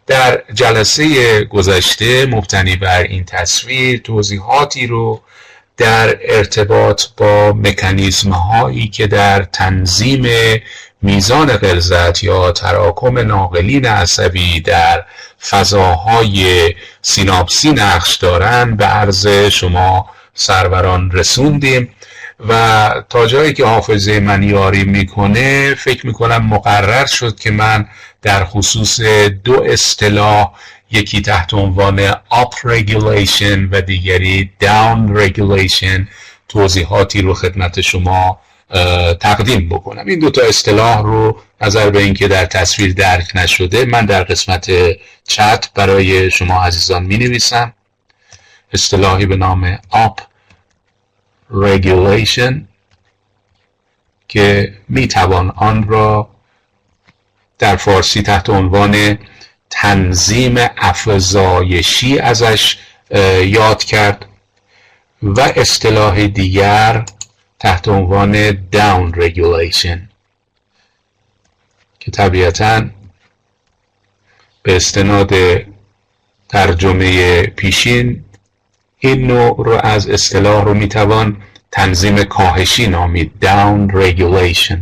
در جلسه گذشته مبتنی بر این تصویر توضیحاتی رو در ارتباط با مکانیزم هایی که در تنظیم میزان غلظت یا تراکم ناقلین عصبی در فضاهای سیناپسی نقش دارن به عرض شما سروران رسوندیم و تا جایی که حافظه من یاری میکنه فکر میکنم مقرر شد که من در خصوص دو اصطلاح، یکی تحت عنوان up regulation و دیگری down regulation، توضیحاتی رو خدمت شما تقدیم بکنم. این دو تا اصطلاح رو نظر به اینکه در تصویر درک نشده من در قسمت چت برای شما عزیزان می نویسم. اصطلاحی به نام up regulation که می توان آن را در فارسی تحت عنوان تنظیم افزایشی ازش یاد کرد و اصطلاح دیگر تحت عنوان down regulation که طبیعتاً به استناد ترجمه پیشین این نوع رو از اصطلاح رو میتوان تنظیم کاهشی نامید، down regulation.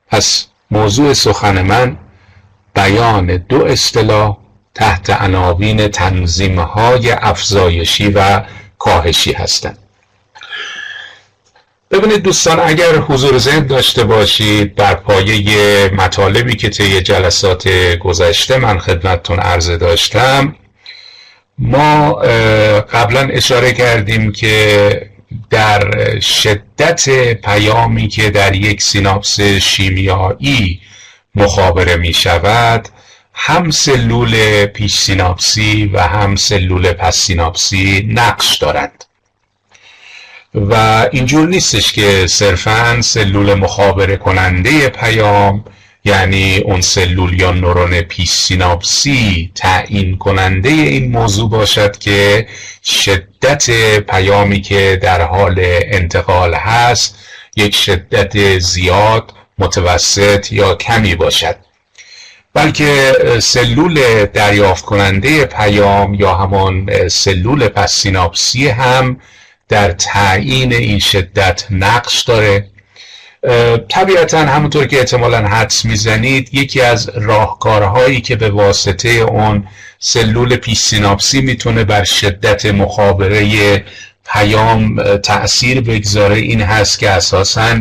پس موضوع سخن من بیان دو اصطلاح تحت عناوین تنظیم‌های افزایشی و کاهشی هستند. ببینید دوستان، اگر حضور ذهن داشته باشید بر پایه مطالبی که طی جلسات گذشته من خدمتتون عرضه داشتم، ما قبلا اشاره کردیم که در شدت پیامی که در یک سیناپس شیمیایی مخابره می شود، هم سلول پیش سیناپسی و هم سلول پس سیناپسی نقش دارند و اینجور نیستش که صرفاً سلول مخابره کننده پیام، یعنی اون سلول یا نورون پیش سیناپسی تعیین کننده این موضوع باشد که شدت پیامی که در حال انتقال هست یک شدت زیاد، متوسط یا کمی باشد، بلکه سلول دریافت کننده پیام یا همان سلول پس سیناپسی هم در تعیین این شدت نقش داره. طبیعتاً همونطور که احتمالاً حدس میزنید یکی از راهکارهایی که به واسطه اون سلول پیش سیناپسی میتونه بر شدت مخابره پیام تأثیر بگذاره این هست که اساساً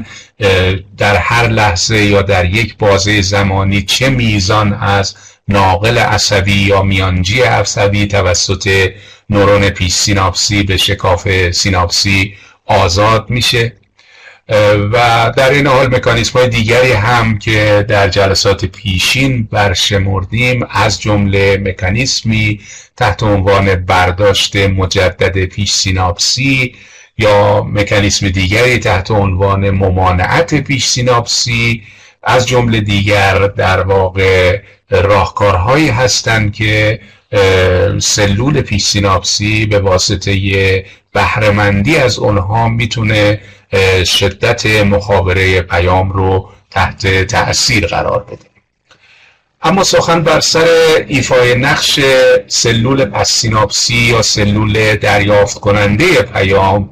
در هر لحظه یا در یک بازه زمانی چه میزان از ناقل عصبی یا میانجی عصبی توسط نورون پیش سیناپسی به شکاف سیناپسی آزاد میشه و در این حال مکانیزم‌های دیگری هم که در جلسات پیشین برشمردیم، از جمله مکانیزمی تحت عنوان برداشت مجدد پیش سیناپسی یا مکانیزم دیگری تحت عنوان ممانعت پیش سیناپسی، از جمله دیگر در واقع راهکارهایی هستند که سلول پیش سیناپسی به واسطه بهره‌مندی از اونها میتونه شدت مخابره پیام رو تحت تأثیر قرار بده. اما سخن بر سر ایفای نقش سلول پس سیناپسی یا سلول دریافت کننده پیام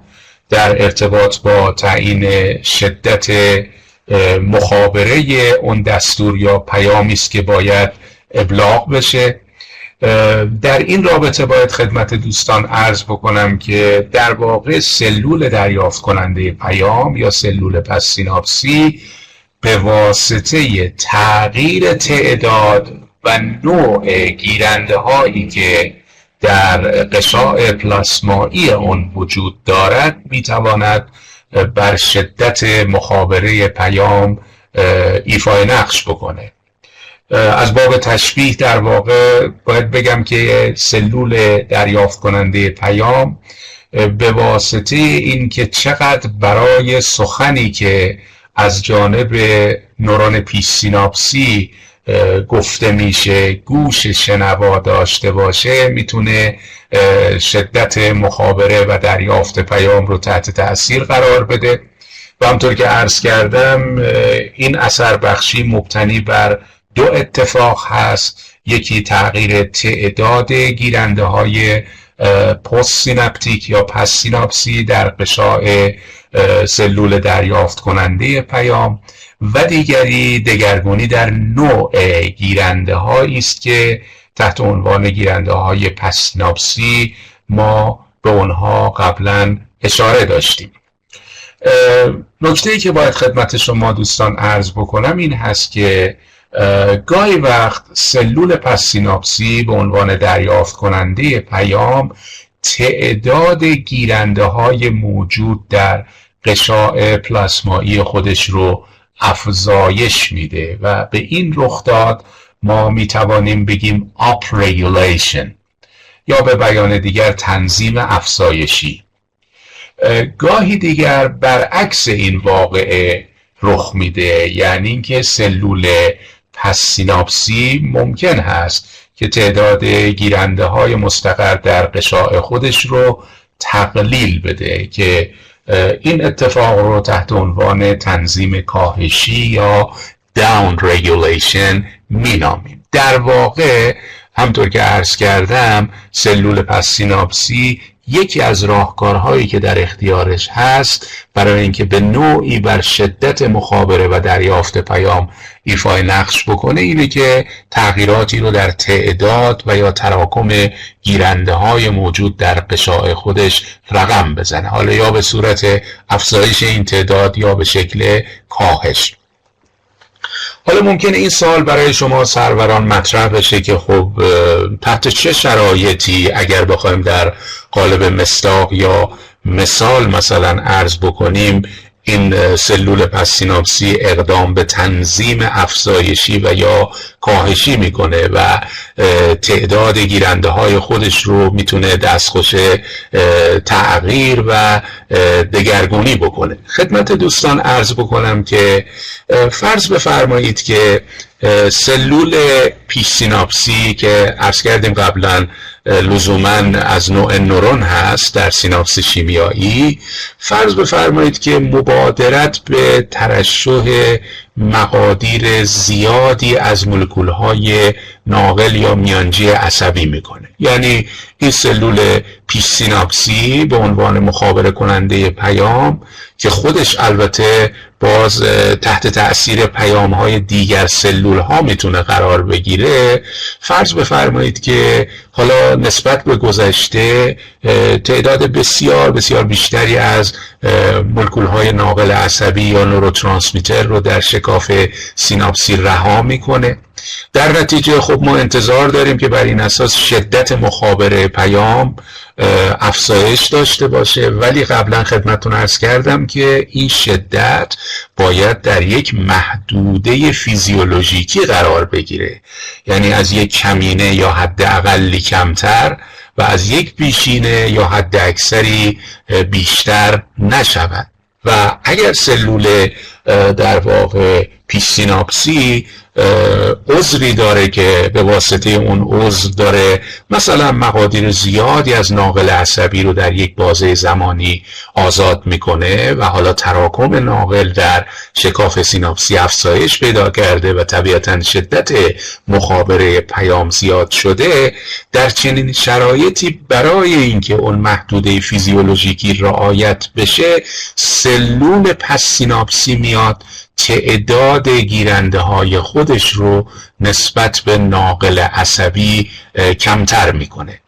در ارتباط با تعیین شدت مخابره اون دستور یا پیامی است که باید ابلاغ بشه. در این رابطه باید خدمت دوستان عرض بکنم که در واقع سلول دریافت کننده پیام یا سلول پس سیناپسی به واسطه تغییر تعداد و نوع گیرنده هایی که در قشاع پلاسمایی اون وجود دارد میتواند بر شدت مخابره پیام ایفای نقش بکنه. از باب تشبیه در واقع باید بگم که سلول دریافت کننده پیام به واسطه این که چقدر برای سخنی که از جانب نورون پیش سیناپسی گفته میشه گوش شنوا داشته باشه، میتونه شدت مخابره و دریافت پیام رو تحت تأثیر قرار بده و همطور که عرض کردم این اثر بخشی مبتنی بر دو اتفاق هست. یکی تغییر تعداد گیرنده های پست سیناپتیک یا پس سیناپسی در غشاء سلول دریافت کننده پیام و دیگری دگرگونی در نوع گیرنده هایی است که تحت عنوان گیرنده های پس سیناپسی ما به اونها قبلا اشاره داشتیم. نکته‌ای که باید خدمت شما دوستان عرض بکنم این هست که گاهی وقت سلول پس سیناپسی به عنوان دریافت کننده پیام تعداد گیرنده های موجود در غشاء پلاسمایی خودش رو افزایش میده و به این رخداد ما میتوانیم بگیم upregulation یا به بیان دیگر تنظیم افزایشی. گاهی دیگر برعکس این واقعه رخ میده، یعنی اینکه سلول پس سیناپسی ممکن هست که تعداد گیرنده های مستقر در غشاء خودش رو تقلیل بده که این اتفاق رو تحت عنوان تنظیم کاهشی یا down regulation مینامیم. در واقع همطور که عرض کردم سلول پس سیناپسی یکی از راهکارهایی که در اختیارش هست برای اینکه به نوعی بر شدت مخابره و دریافت پیام ایفای نقش بکنه اینه که تغییراتی رو در تعداد و یا تراکم گیرنده های موجود در غشاء خودش رقم بزنه، حالا یا به صورت افزایش این تعداد یا به شکل کاهش. حالا ممکنه این سوال برای شما سروران مطرح بشه که خب تحت چه شرایطی اگر بخوایم در قالب مصداق یا مثال مثلا عرض بکنیم این سلول پس سیناپسی اقدام به تنظیم افزایشی و یا کاهشی میکنه و تعداد گیرنده های خودش رو میتونه دستخوش تغییر و دگرگونی بکنه. خدمت دوستان عرض بکنم که فرض بفرمایید که سلول پیش سیناپسی که عرض کردیم قبلا لزوماً از نوع نورون هست در سیناپس شیمیایی، فرض بفرمایید که مبادرت به ترشح مقادیر زیادی از مولکول‌های ناقل یا میانجی عصبی میکنه. یعنی این سلول پیش سیناپسی به عنوان مخابره کننده پیام که خودش البته باز تحت تأثیر پیام‌های دیگر سلول‌ها میتونه قرار بگیره، فرض بفرمایید که حالا نسبت به گذشته تعداد بسیار بسیار بیشتری از مولکول‌های ناقل عصبی یا نوروترانسمیتر رو در شکاف سیناپسی رها میکنه. در نتیجه خب ما انتظار داریم که بر این اساس شدت مخابره پیام افزایش داشته باشه، ولی قبلا خدمتتون عرض کردم که این شدت باید در یک محدوده فیزیولوژیکی قرار بگیره، یعنی از یک کمینه یا حد اقلی کمتر و از یک بیشینه یا حد اکثری بیشتر نشود. و اگر سلول در واقع پیش سیناپسی عذری داره که به واسطه اون عذر داره مثلا مقادیر زیادی از ناقل عصبی رو در یک بازه زمانی آزاد میکنه و حالا تراکم ناقل در شکاف سیناپسی افزایش پیدا کرده و طبیعتاً شدت مخابره پیام زیاد شده، در چنین شرایطی برای اینکه اون محدوده فیزیولوژیکی رعایت بشه سلول پس سیناپسی میاد تعداد گیرنده های خودش رو نسبت به ناقل عصبی کمتر میکنه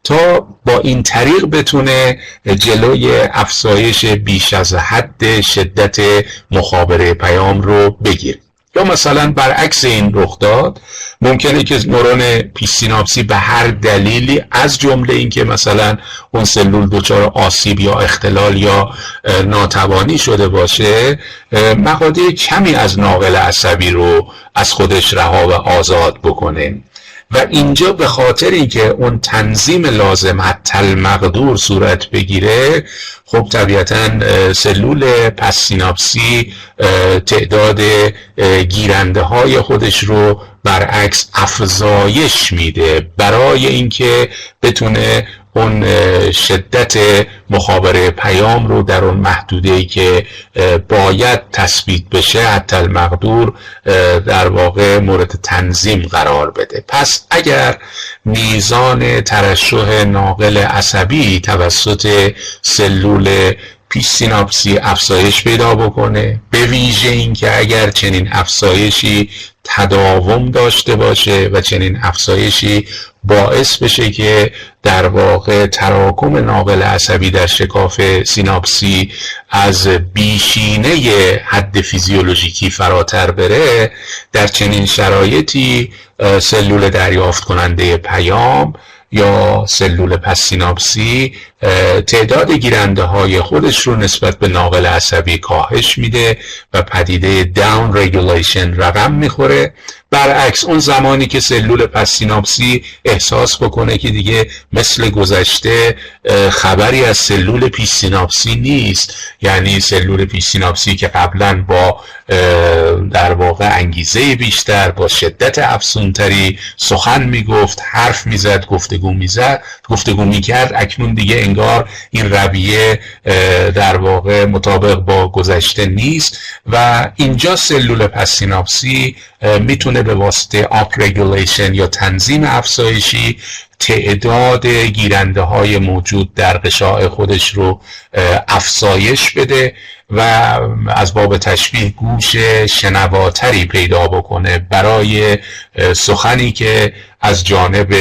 تا با این طریق بتونه جلوی افزایش بیش از حد شدت مخابره پیام رو بگیره. یا مثلا برعکس این رخ داد ممکنه که نورون پیش سیناپسی به هر دلیلی از جمله اینکه مثلا اون سلول دچار آسیب یا اختلال یا ناتوانی شده باشه مقادیر کمی از ناقل عصبی رو از خودش رها و آزاد بکنه و اینجا به خاطر اینکه اون تنظیم لازم حتی المقدور صورت بگیره خب طبیعتاً سلول پس سیناپسی تعداد گیرنده های خودش رو برعکس افزایش میده برای اینکه بتونه اون شدت مخابره پیام رو در اون محدوده‌ای که باید تثبیت بشه حتی المقدور در واقع مورد تنظیم قرار بده. پس اگر میزان ترشح ناقل عصبی توسط سلول پیش سیناپسی افزایش پیدا بکنه، به ویژه این که اگر چنین افزایشی تداوم داشته باشه و چنین افزایشی باعث بشه که در واقع تراکم ناقل عصبی در شکاف سیناپسی از بیشینه حد فیزیولوژیکی فراتر بره، در چنین شرایطی سلول دریافت کننده پیام یا سلول پس سیناپسی تعداد گیرنده های خودش رو نسبت به ناقل عصبی کاهش میده و پدیده داون رگولیشن رقم میخوره. برعکس اون زمانی که سلول پس سیناپسی احساس بکنه که دیگه مثل گذشته خبری از سلول پیش سیناپسی نیست، یعنی سلول پیش سیناپسی که قبلا با در واقع انگیزه بیشتر، با شدت افزونتری سخن میگفت، حرف میزد، گفتگو میکرد، اکنون دیگه انگار این رویه در واقع مطابق با گذشته نیست و اینجا سلول پس سیناپسی میتونه به واسطه آپ رگولیشن یا تنظیم افزایشی تعداد گیرنده های موجود در غشاء خودش رو افزایش بده و از باب تشبیه گوش شنواتری پیدا بکنه برای سخنی که از جانب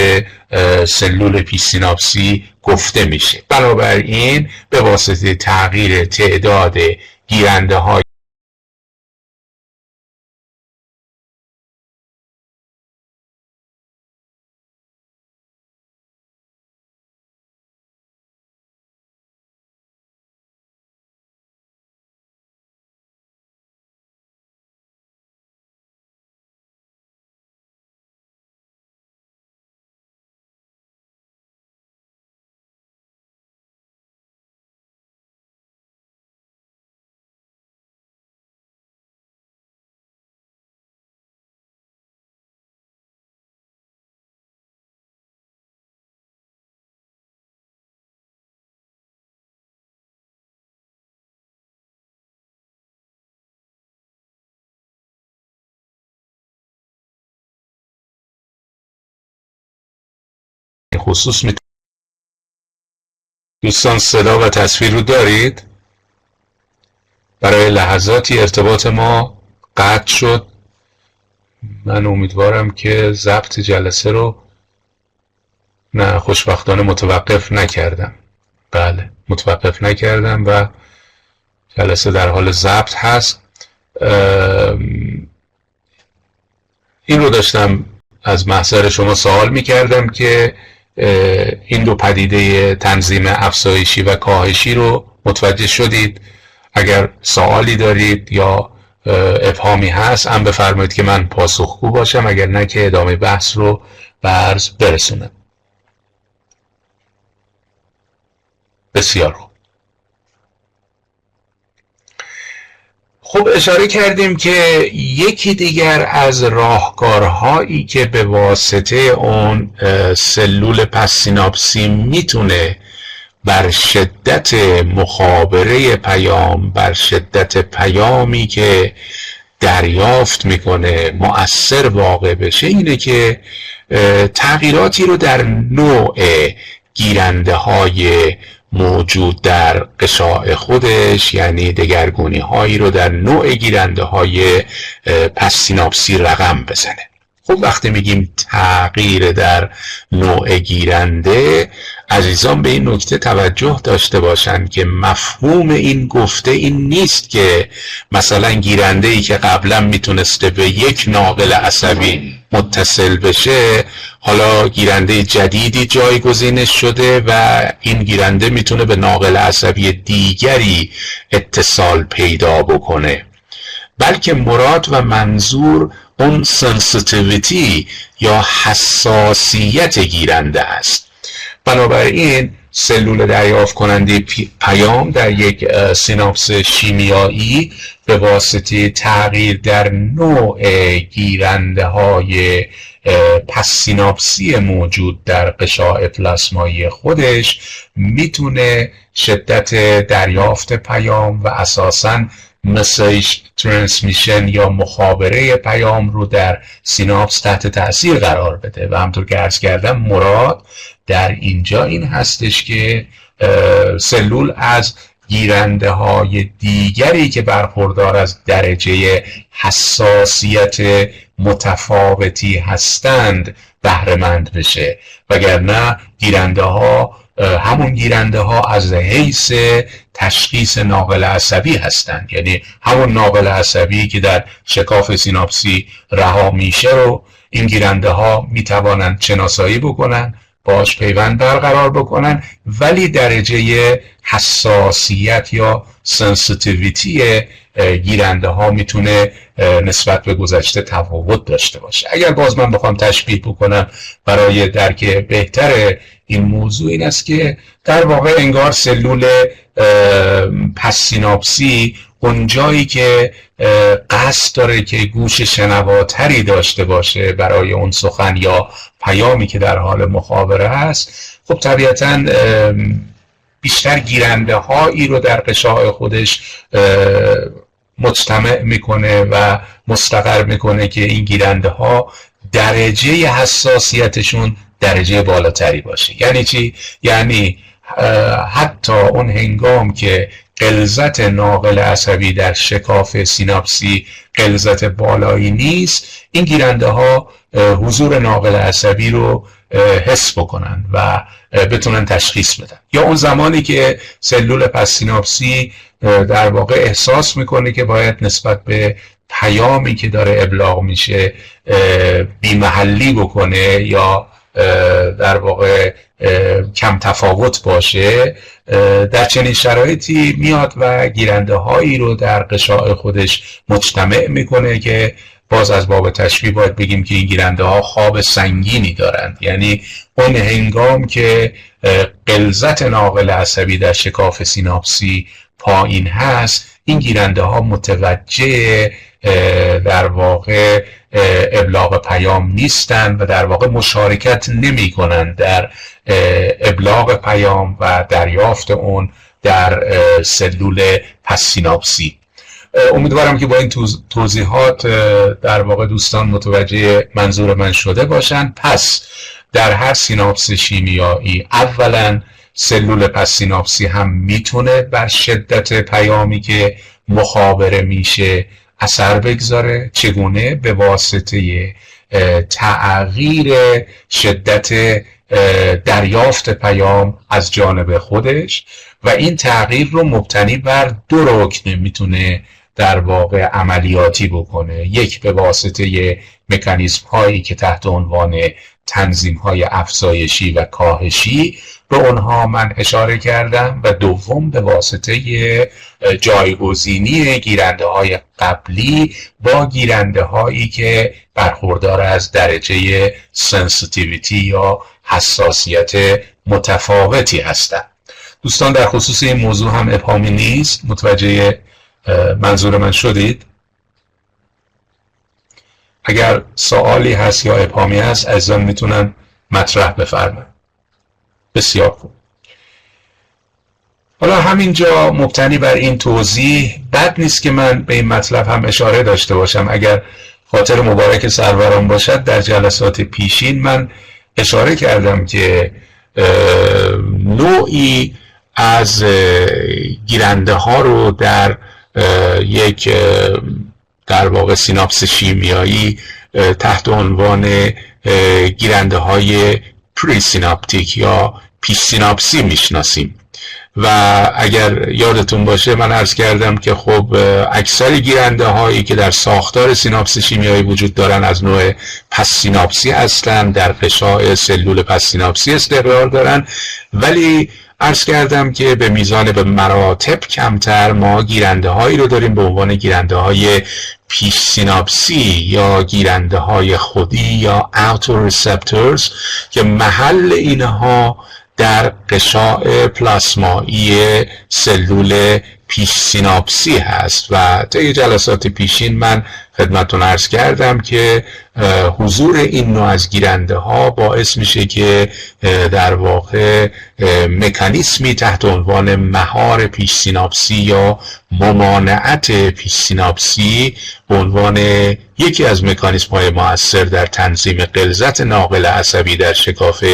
سلول پیش سیناپسی گفته میشه. بنابراین به واسطه تغییر تعداد گیرنده های خصوص دوستان صدا و تصویر رو دارید؟ برای لحظاتی ارتباط ما قطع شد. من امیدوارم که ضبط جلسه رو نه خوشبختانه متوقف نکردم. بله متوقف نکردم و جلسه در حال ضبط هست. این رو داشتم از محضر شما سوال میکردم که این دو پدیده تنظیم افزایشی و کاهشی رو متوجه شدید؟ اگر سوالی دارید یا ابهامی هست هم بفرمایید که من پاسخگو باشم، اگر نه که ادامه بحث رو به عرض برسونم. بسیار خوب. خب اشاره کردیم که یکی دیگر از راهکارهایی که به واسطه اون سلول پس سیناپسی میتونه بر شدت مخابره پیام، بر شدت پیامی که دریافت میکنه مؤثر واقع بشه، اینه که تغییراتی رو در نوع گیرنده های موجود در غشاء خودش، یعنی دگرگونی هایی رو در نوع گیرنده های پس سیناپسی رقم بزنه. خب وقتی میگیم تغییر در نوع گیرنده، عزیزان به این نکته توجه داشته باشند که مفهوم این گفته این نیست که مثلا گیرنده ای که قبلا میتونسته به یک ناقل عصبی متصل بشه، حالا گیرنده جدیدی جایگزینش شده و این گیرنده میتونه به ناقل عصبی دیگری اتصال پیدا بکنه، بلکه مراد و منظور اون سنسیتیویتی یا حساسیت گیرنده است. بنابراین سلول دریافت کننده پیام در یک سیناپس شیمیایی به واسطه تغییر در نوع گیرنده های پس سیناپسی موجود در غشاء پلاسمایی خودش میتونه شدت دریافت پیام و اساساً مسیج ترانسمیشن یا مخابره پیام رو در سیناپس تحت تأثیر قرار بده. و همطور که عرض کردم مراد در اینجا این هستش که سلول از گیرنده های دیگری که برخوردار از درجه حساسیت متفاوتی هستند بهره مند بشه، وگرنه گیرنده ها همون گیرنده ها از حیث تشخیص ناقل عصبی هستند، یعنی همون ناقل عصبی که در شکاف سیناپسی رها میشه رو این گیرنده ها میتوانند شناسایی بکنن، باش پیوند برقرار بکنن، ولی درجه حساسیت یا سنسیتیویتی گیرنده ها میتونه نسبت به گذشته تفاوت داشته باشه. اگر باز من بخوام تشبیه بکنم برای درک بهتر این موضوع، این است که در واقع انگار سلول پس سیناپسی اونجایی که قصد داره که گوش شنواتری داشته باشه برای اون سخن یا پیامی که در حال مخابره هست، خب طبیعتاً بیشتر گیرنده هایی رو در غشاء خودش مجتمع میکنه و مستقر میکنه که این گیرنده ها درجه حساسیتشون درجه بالاتری باشه. یعنی چی؟ یعنی حتی اون هنگام که غلظت ناقل عصبی در شکاف سیناپسی غلظت بالایی نیست، این گیرنده ها حضور ناقل عصبی رو حس بکنن و بتونن تشخیص بدن. یا اون زمانی که سلول پس سیناپسی در واقع احساس میکنه که باید نسبت به پیامی که داره ابلاغ میشه بی‌محلی بکنه یا در واقع کم تفاوت باشه، در چنین شرایطی میاد و گیرنده هایی رو در غشاء خودش مجتمع میکنه که باز از باب تشبیه باید بگیم که این گیرنده ها خواب سنگینی دارند. یعنی اون هنگام که غلظت ناقل عصبی در شکاف سیناپسی پایین هست، این گیرنده ها متوجه در واقع ابلاغ پیام نیستند و در واقع مشارکت نمی کنند در ابلاغ پیام و دریافت اون در سلول پس سیناپسی. امیدوارم که با این توضیحات در واقع دوستان متوجه منظور من شده باشند. پس در هر سیناپس شیمیایی اولا سلول پس سیناپسی هم میتونه بر شدت پیامی که مخابره میشه اثر بگذاره. چگونه؟ به واسطه تغییر شدت دریافت پیام از جانب خودش، و این تغییر رو مبتنی بر دو رکن میتونه در واقع عملیاتی بکنه. یک، به واسطه مکانیزم هایی که تحت عنوان تنظیم های افزایشی و کاهشی به اونها من اشاره کردم، و دوم به واسطه جایگزینی گیرنده های قبلی با گیرنده هایی که برخوردار از درجه سنسیتیویتی یا حساسیت متفاوتی هستند. دوستان در خصوص این موضوع هم ابهامی نیست، متوجه منظور من شدید؟ اگر سوالی هست یا ابهامی هست عزیزان میتونن مطرح بفرمایید. بسیار خوب. حالا همینجا مبتنی بر این توضیح بد نیست که من به این مطلب هم اشاره داشته باشم. اگر خاطر مبارک سروران باشد، در جلسات پیشین من اشاره کردم که نوعی از گیرنده ها رو در یک در واقع سیناپس شیمیایی تحت عنوان گیرنده های پری سیناپتیک یا پیش سیناپسی میشناسیم. و اگر یادتون باشه من عرض کردم که خب اکثر گیرنده هایی که در ساختار سیناپس شیمیایی وجود دارن از نوع پس سیناپسی هستن، در غشاء سلول پس سیناپسی استقرار دارن، ولی عرض کردم که به میزان به مراتب کمتر ما گیرنده هایی رو داریم به عنوان گیرنده های پیش سیناپسی یا گیرنده های خودی یا اوتو ریسپتورز که محل اینها در غشاء پلاسمایی سلول پیش سیناپسی هست و طی جلسات پیشین من خدمتتون عرض کردم که حضور این نوع از گیرنده ها باعث میشه که در واقع مکانیسمی تحت عنوان مهار پیش سیناپسی یا ممانعت پیش سیناپسی به عنوان یکی از مکانیسم های مؤثر در تنظیم غلظت ناقل عصبی در شکاف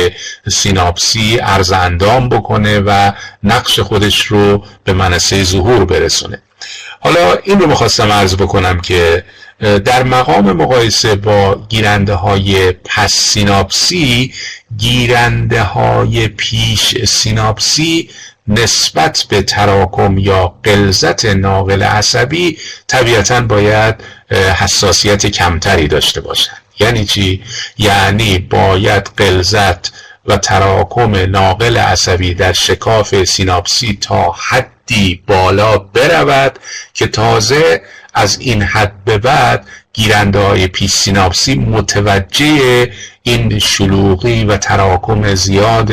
سیناپسی عرض اندام بکنه و نقش خودش رو به منصه ظهور برسونه. حالا این رو میخواستم عرض بکنم که در مقام مقایسه با گیرنده های پس سیناپسی، گیرنده های پیش سیناپسی نسبت به تراکم یا غلظت ناقل عصبی طبیعتاً باید حساسیت کمتری داشته باشند. یعنی چی؟ یعنی باید غلظت و تراکم ناقل عصبی در شکاف سیناپسی تا حدی بالا برود که تازه از این حد به بعد گیرنده های پیش سیناپسی متوجه این شلوغی و تراکم زیاد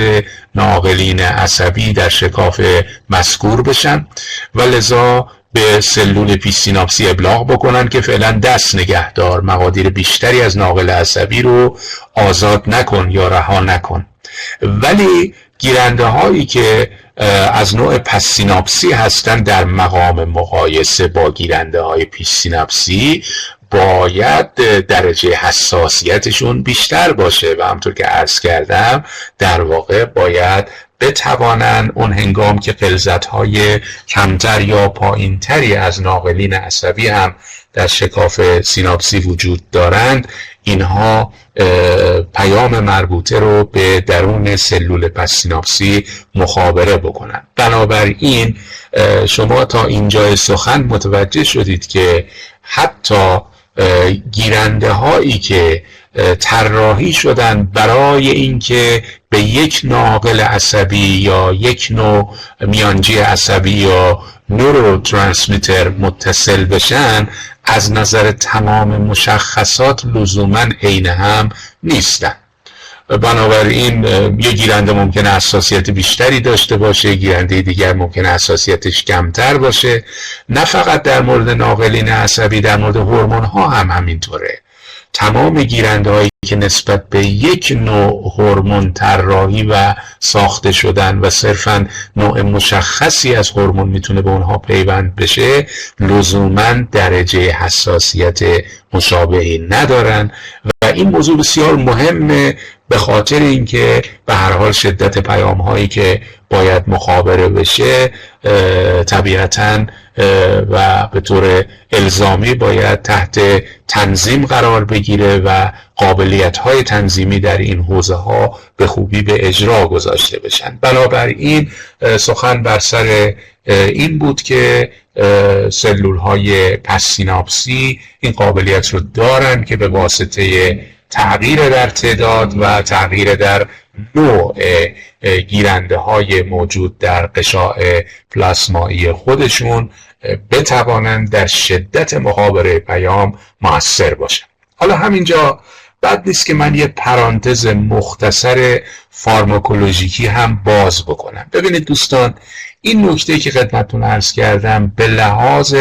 ناقلین عصبی در شکاف مذکور بشن و لذا به سلول پیش سیناپسی ابلاغ بکنن که فعلا دست نگهدار، مقادیر بیشتری از ناقل عصبی رو آزاد نکن یا رها نکن. ولی گیرنده هایی که از نوع پس سیناپسی هستند در مقام مقایسه با گیرنده های پیش سیناپسی باید درجه حساسیتشون بیشتر باشه و همطور که عرض کردم در واقع باید بتوانن اون هنگام که غلظت‌های کمتر یا پایینتری از ناقلین عصبی هم در شکاف سیناپسی وجود دارند، اینها پیام مربوطه رو به درون سلول پس سیناپسی مخابره بکنن. بنابراین شما تا اینجای سخن متوجه شدید که حتی گیرنده هایی که طراحی شدن برای اینکه به یک ناقل عصبی یا یک نوع میانجی عصبی یا نوروترانسمیتر متصل بشن، از نظر تمام مشخصات لزوماً عین هم نیستن. بنابراین یه گیرنده ممکنه حساسیت بیشتری داشته باشه، گیرنده دیگر ممکنه حساسیتش کمتر باشه. نه فقط در مورد ناقلین عصبی، در مورد هورمون ها هم همینطوره. تمام گیرنده هایی که نسبت به یک نوع هورمون طراحی و ساخته شدن و صرفاً نوع مشخصی از هورمون میتونه به اونها پیوند بشه، لزوماً درجه حساسیت مشابهی ندارن و این موضوع بسیار مهمه به خاطر اینکه به هر حال شدت پیام هایی که باید مخابره بشه طبیعتاً و به طور الزامی باید تحت تنظیم قرار بگیره و قابلیت های تنظیمی در این حوزه ها به خوبی به اجرا گذاشته بشن. بنابراین سخن بر سر این بود که سلول های پس سیناپسی این قابلیت رو دارن که به واسطه تغییر در تعداد و تغییر در نوع گیرنده های موجود در قشاع پلاسمایی خودشون بتوانند در شدت مخابره پیام مؤثر باشن. حالا همینجا بد نیست که من یه پرانتز مختصر فارماکولوژیکی هم باز بکنم. ببینید دوستان، این نکته که خدمتتون عرض کردم به لحاظ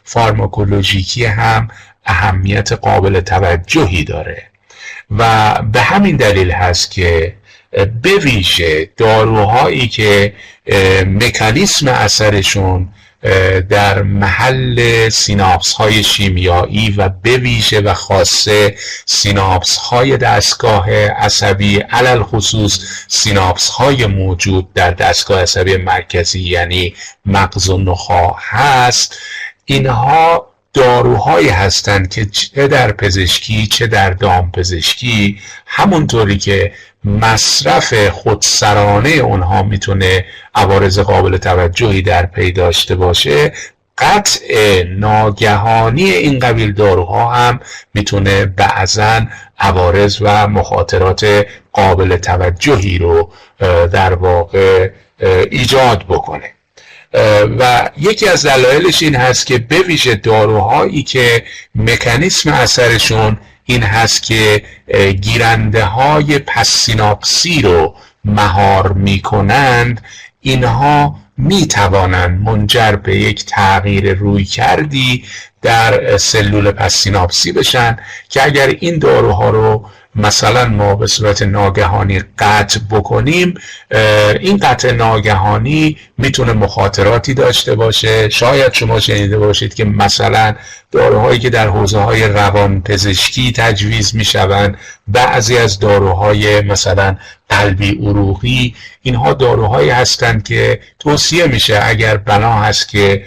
فارماکولوژیکی هم اهمیت قابل توجهی داره و به همین دلیل هست که به ویژه داروهایی که مکانیسم اثرشون در محل سیناپس های شیمیایی و به ویژه و خاصه سیناپس های دستگاه عصبی، علل خصوص سیناپس های موجود در دستگاه عصبی مرکزی یعنی مغز و نخاع هست، اینها داروهایی هستند که چه در پزشکی چه در دامپزشکی همونطوری که مصرف خودسرانه اونها میتونه عوارض قابل توجهی در پی داشته باشه، قطع ناگهانی این قبیل داروها هم میتونه بعضاً عوارض و مخاطرات قابل توجهی رو در واقع ایجاد بکنه. و یکی از دلایلش این هست که به ویژه داروهایی که مکانیسم اثرشون این هست که گیرنده های پس سیناپسی رو مهار می کنند، اینها می توانند منجر به یک تغییر رویکردی در سلول پس سیناپسی بشن که اگر این داروها رو مثلا ما به صورت ناگهانی قطع بکنیم، این قطع ناگهانی میتونه مخاطراتی داشته باشه. شاید شما شنیده باشید که مثلا داروهایی که در حوزه‌های روانپزشکی تجویز میشوند، بعضی از داروهای مثلا قلبی عروقی، اینها داروهایی هستند که توصیه میشه اگر بنا هست که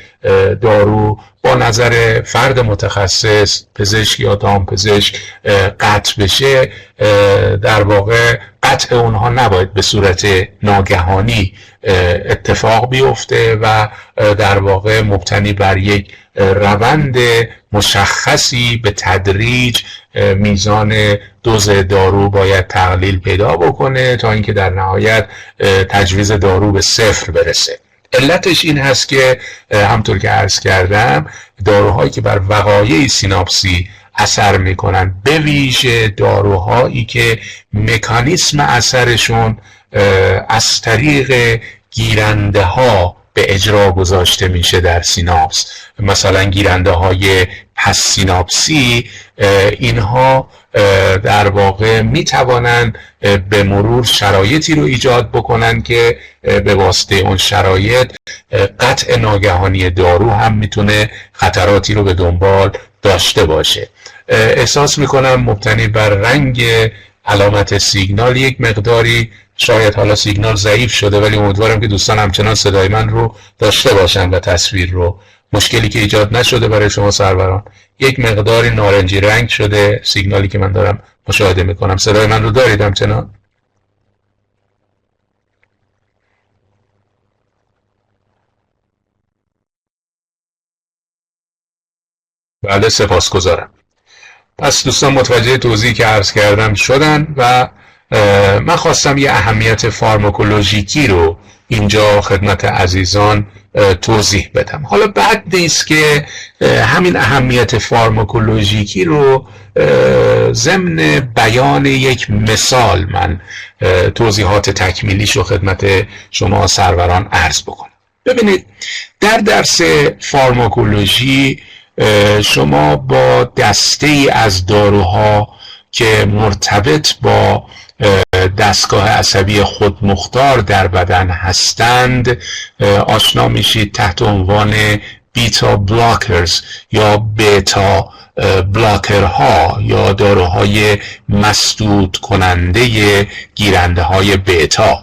دارو با نظر فرد متخصص، پزشک یا دامپزشک قطع بشه، در واقع قطع اونها نباید به صورت ناگهانی اتفاق بیفته و در واقع مبتنی بر یک روند مشخصی به تدریج میزان دوز دارو باید تقلیل پیدا بکنه تا اینکه در نهایت تجویز دارو به 0 برسه. علتش این هست که همطور که عرض کردم داروهایی که بر وقایع سیناپسی اثر میکنن، به ویژه داروهایی که مکانیسم اثرشون از طریق گیرنده ها به اجرا گذاشته میشه در سیناپس، مثلا گیرنده های پس سیناپسی، اینها در واقع می توانند به مرور شرایطی رو ایجاد بکنن که به واسطه اون شرایط قطع ناگهانی دارو هم میتونه خطراتی رو به دنبال داشته باشه. احساس میکنم مبتنی بر رنگ علامت سیگنال یک مقداری شاید حالا سیگنال ضعیف شده، ولی امیدوارم که دوستان همچنان صدای من رو داشته باشن و تصویر رو. مشکلی که ایجاد نشده برای شما سروران. یک مقداری نارنجی رنگ شده سیگنالی که من دارم مشاهده میکنم. صدای من رو دارید همچنان؟ بله، سپاسگزارم. پس دوستان متوجه توضیحی که عرض کردم شدن و من خواستم یه اهمیت فارماکولوژیکی رو اینجا خدمت عزیزان توضیح بدم. حالا بد نیست که همین اهمیت فارماکولوژیکی رو ضمن بیان یک مثال من توضیحات تکمیلیش رو خدمت شما سروران عرض بکنم. ببینید، در درس فارماکولوژی شما با دسته ای از داروها که مرتبط با دستگاه عصبی خودمختار در بدن هستند آشنا میشید تحت عنوان بیتا بلاکرز یا بیتا بلاکرها یا داروهای مسدود کننده گیرنده های بیتا.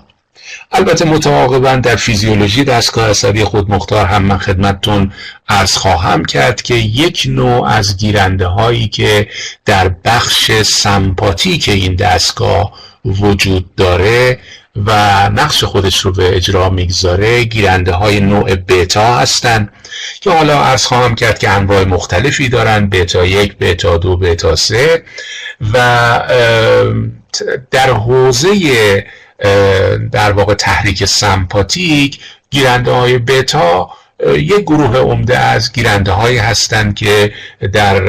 البته متعاقباً در فیزیولوژی دستگاه عصبی خودمختار هم من خدمتتون عرض خواهم کرد که یک نوع از گیرنده هایی که در بخش سمپاتیک این دستگاه وجود داره و نقش خودش رو به اجرا میگذاره گیرنده های نوع بیتا هستن که حالا عرض خواهم کرد که انواع مختلفی دارن، بیتا 1، بیتا 2، بیتا 3 و در حوزه در واقع تحریک سمپاتیک گیرنده های بیتا یک گروه عمده از گیرنده هایی هستند که در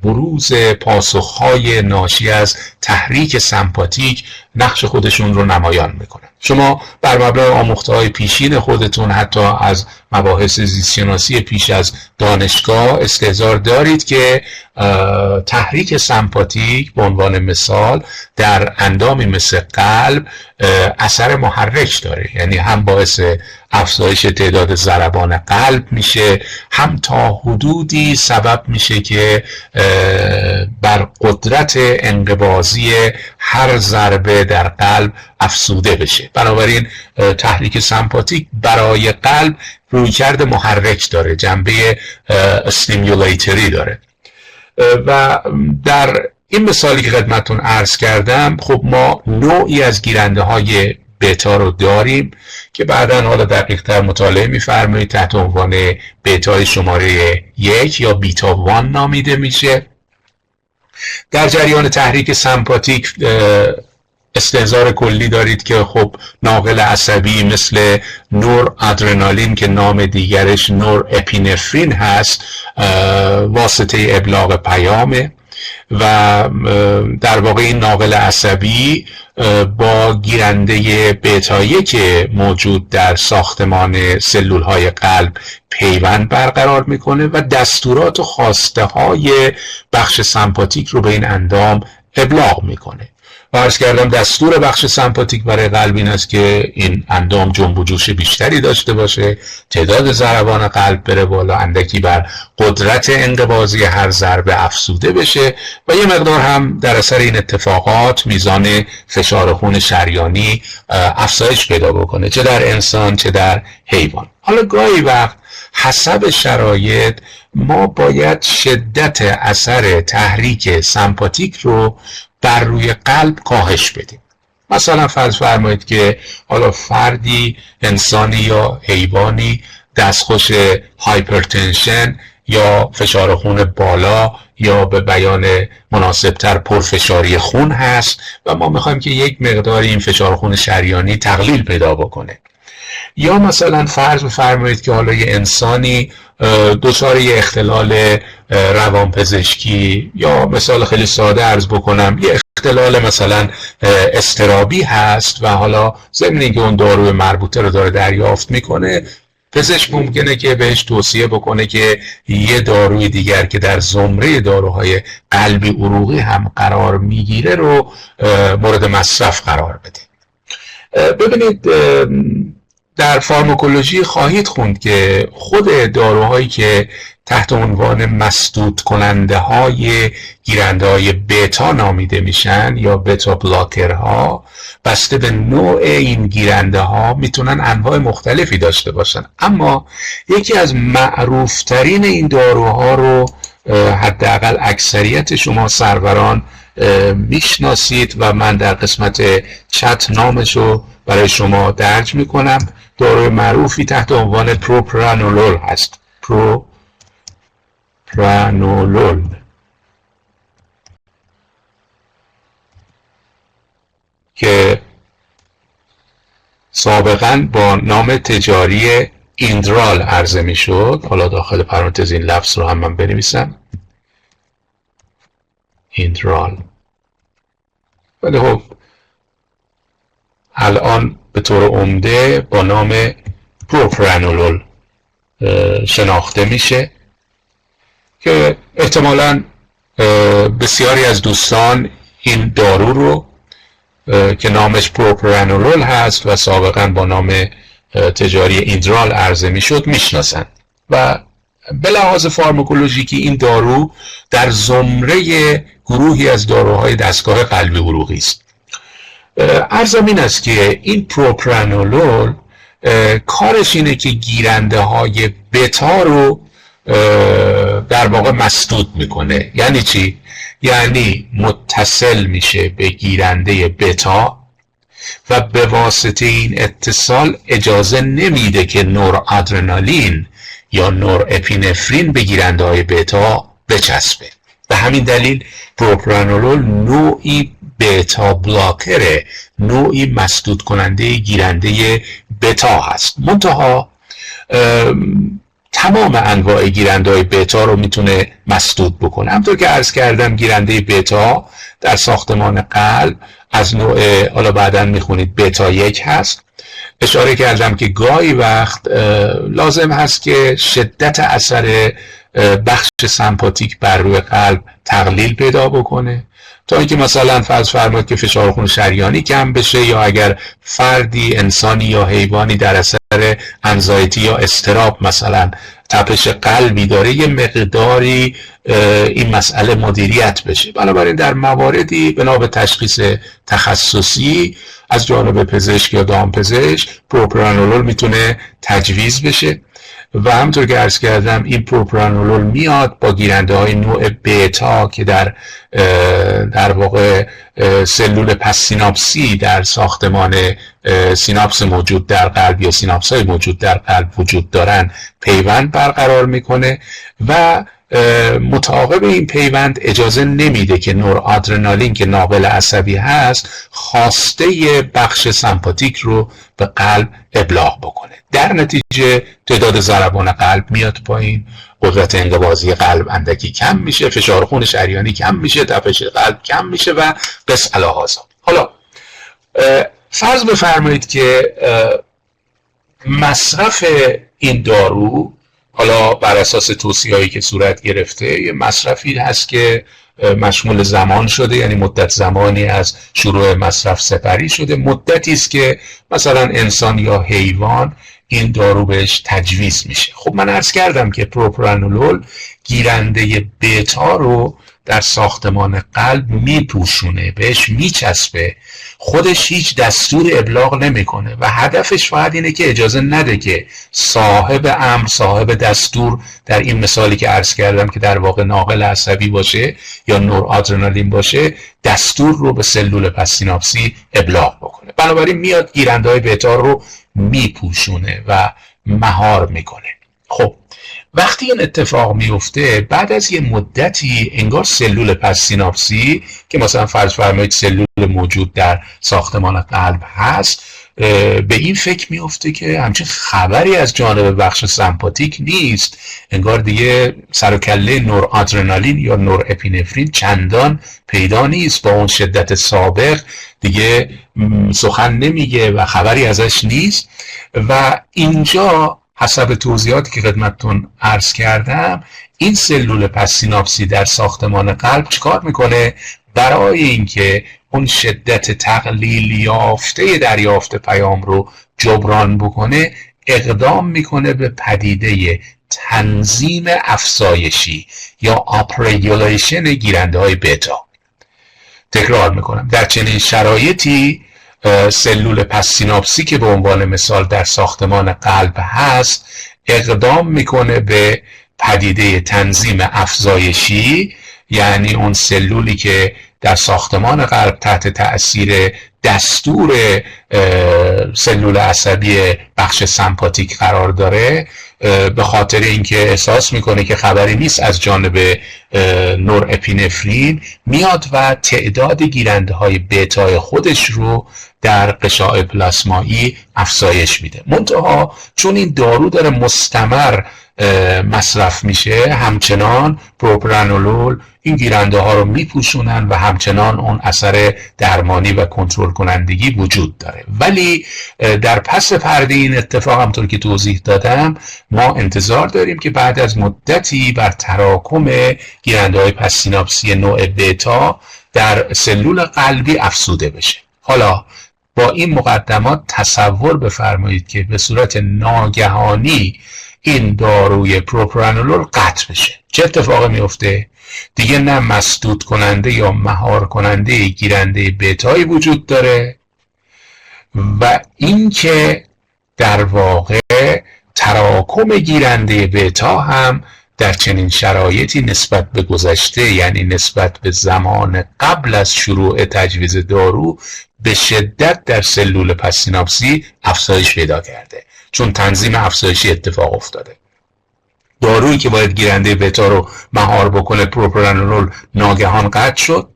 بروز پاسخهای ناشی از تحریک سمپاتیک نقش خودشون رو نمایان میکنن. شما بر مبنای آموخته‌های پیشین خودتون حتی از مباحث زیستشناسی پیش از دانشگاه استحضار دارید که تحریک سمپاتیک به عنوان مثال در اندامی مثل قلب اثر محرک داره، یعنی هم باعث افزایش تعداد ضربان قلب میشه، هم تا حدودی سبب میشه که بر قدرت انقباضی هر ضربه در قلب افزوده بشه. بنابراین تحریک سمپاتیک برای قلب رویکرد محرک داره، جنبه استیمولیتری داره و در این مثالی که خدمتتون عرض کردم خب ما نوعی از گیرنده های بیتا رو داریم که بعداً حالا دقیق تر مطالعه می‌فرمایید تحت عنوان بیتای شماره 1 یا بیتا 1 نامیده میشه. در جریان تحریک سمپاتیک استحضار کلی دارید که خب ناقل عصبی مثل نور آدرنالین که نام دیگرش نور اپینفرین هست واسطه ابلاغ پیامه و در واقع این ناقل عصبی با گیرنده بتا که موجود در ساختمان سلول های قلب پیوند برقرار میکنه و دستورات و خواسته های بخش سمپاتیک رو به این اندام ابلاغ میکنه. و عرض کردم دستور بخش سمپاتیک برای قلب این است که این اندام جنب و جوش بیشتری داشته باشه، تعداد ضربان قلب بره بالا، اندکی بر قدرت انقباضی هر ضربه افزوده بشه و یه مقدار هم در اثر این اتفاقات میزان فشار خون شریانی افزایش پیدا بکنه، چه در انسان چه در حیوان. حالا گاهی وقت حسب شرایط ما باید شدت اثر تحریک سمپاتیک رو بر روی قلب کاهش بدیم. مثلا فرض فرمایید که حالا فردی، انسانی یا حیوانی دستخوش هایپرتنشن یا فشار خون بالا یا به بیان مناسبتر پرفشاری خون هست و ما میخوایم که یک مقدار این فشار خون شریانی تقلیل پیدا بکنه. یا مثلا فرض فرمایید که حالا یه انسانی دچار یه اختلال روانپزشکی یا مثال خیلی ساده عرض بکنم یه اختلال مثلا اضطرابی هست و حالا ضمن اینکه اون داروی مربوطه رو داره دریافت میکنه، پزشک ممکنه که بهش توصیه بکنه که یه داروی دیگر که در زمره داروهای قلبی عروقی هم قرار میگیره رو مورد مصرف قرار بده. ببینید در فارماکولوژی خواهید خوند که خود داروهایی که تحت عنوان مسدود کننده های گیرنده های بتا نامیده میشن یا بتا بلاکرها، بسته به نوع این گیرنده ها میتونن انواع مختلفی داشته باشن، اما یکی از معروف ترین این داروها رو حداقل اکثریت شما سروران میشناسید و من در قسمت چت نامش رو برای شما درج میکنم. داروی معروفی تحت عنوان پروپرانولول هست. پروپرانولول که سابقا با نام تجاری ایندرال عرضه میشد. حالا داخل پرانتز این لفظ رو هم من بنویسم، ایندرال. ولی خب الان به طور عمده با نام پروپرانولول شناخته میشه که احتمالاً بسیاری از دوستان این دارو رو که نامش پروپرانولول هست و سابقاً با نام تجاری ایندرال عرضه میشد میشناسند و به لحاظ فارماکولوژیکی این دارو در زمره گروهی از داروهای دستگاه قلبی عروقی است. عرضم این است که این پروپرانولول کارش اینه که گیرنده های بتا رو در واقع مسدود میکنه. یعنی چی؟ یعنی متصل میشه به گیرنده بتا و به واسطه این اتصال اجازه نمیده که نورآدرنالین یا نورپینفرین به گیرنده های بتا بچسبه. به همین دلیل پروپرانولول نوعی بتا بلاکره، نوعی مسدود کننده گیرنده بتا هست. منتها تمام انواع گیرنده های بتا رو میتونه مسدود بکنه. همطور که عرض کردم گیرنده بتا در ساختمان قلب از نوع، حالا بعداً میخونید بتا 1 هست. اشاره کردم که گاهی وقت لازم هست که شدت اثر بخش سمپاتیک بر روی قلب تقلیل پیدا بکنه تا اینکه مثلا فرض فرمایید که فشار خون شریانی کم بشه، یا اگر فردی، انسانی یا حیوانی در اثر انزایتی یا اضطراب مثلا تپش قلبی داره، یه مقداری این مسئله مدیریت بشه. بنابراین در مواردی بنا به تشخیص تخصصی از جانب پزشک یا دامپزشک پروپرانولول میتونه تجویز بشه و همونطور که عرض کردم این پروپرانولول میاد با گیرنده های نوع بتا که در واقع سلول پس سیناپسی در ساختمان سیناپس موجود در قلب یا سیناپس های موجود در قلب وجود دارن پیوند برقرار میکنه و متعاقب این پیوند اجازه نمیده که نورآدرنالین که ناقل عصبی هست خواسته بخش سمپاتیک رو به قلب ابلاغ بکنه. در نتیجه تعداد ضربان قلب میاد پایین، قدرت انقباضی قلب اندکی کم میشه، فشار خون شریانی کم میشه، تپش قلب کم میشه و قس الی هذا. حالا فرض بفرمایید که مصرف این دارو، حالا بر اساس توصیه‌هایی که صورت گرفته، یه مصرفی هست که مشمول زمان شده، یعنی مدت زمانی از شروع مصرف سپری شده، مدتی است که مثلا انسان یا حیوان این دارو بهش تجویز میشه. خب من عرض کردم که پروپرانولول گیرنده بتا رو در ساختمان قلب میپوشونه، بهش میچسبه، خودش هیچ دستور ابلاغ نمیکنه و هدفش فقط اینه که اجازه نده که صاحب امر، صاحب دستور، در این مثالی که عرض کردم که در واقع ناقل عصبی باشه یا نورآدرنالین باشه، دستور رو به سلول پس سیناپسی ابلاغ بکنه. بنابراین میاد گیرنده‌های بتا رو میپوشونه و مهار میکنه. خب وقتی این اتفاق میفته، بعد از یه مدتی انگار سلول پس سیناپسی که مثلا فرض فرمایید سلول موجود در ساختمان قلب هست، به این فکر میفته که همچین خبری از جانب بخش سمپاتیک نیست، انگار دیگه سر و کله نورآدرنالین یا نوراپینفرین چندان پیدا نیست، با اون شدت سابق دیگه سخن نمیگه و خبری ازش نیست. و اینجا حسب توضیحاتی که خدمتتون عرض کردم، این سلول پس سیناپسی در ساختمان قلب چیکار میکنه؟ برای اینکه اون شدت تقلیل یافته دریافت پیام رو جبران بکنه، اقدام میکنه به پدیده تنظیم افزایشی یا آپریگولیشن گیرنده های بتا. تکرار میکنم، در چنین شرایطی سلول پس سیناپسی که به عنوان مثال در ساختمان قلب هست، اقدام میکنه به پدیده تنظیم افزایشی، یعنی اون سلولی که در ساختمان قلب تحت تأثیر دستور سلول عصبی بخش سمپاتیک قرار داره، به خاطر اینکه احساس میکنه که خبری نیست از جانب نوراپینفرین، میاد و تعداد گیرنده های بتای خودش رو در غشاء پلاسمایی افزایش میده. منتها چون این دارو داره مستمر مصرف میشه، همچنان پروپرانولول این گیرنده ها رو میپوشونن و همچنان اون اثر درمانی و کنترل کنندگی وجود داره. ولی در پس پرده این اتفاق، همطور که توضیح دادم، ما انتظار داریم که بعد از مدتی بر تراکم گیرنده های پس سیناپسی نوع بتا در سلول قلبی افزوده بشه. حالا با این مقدمات تصور بفرمایید که به صورت ناگهانی این داروی پروپرانولول قطع بشه. چه اتفاقی میفته؟ دیگه نه مسدود کننده یا مهار کننده گیرنده بتایی وجود داره و اینکه در واقع تراکم گیرنده بتا هم در چنین شرایطی نسبت به گذشته، یعنی نسبت به زمان قبل از شروع تجویز دارو، به شدت در سلول پس سیناپسی افزایش پیدا کرده، چون تنظیم افزایشی اتفاق افتاده. دارویی که باید گیرنده بتا رو مهار بکنه، پروپرانولول، ناگهان قطع شد.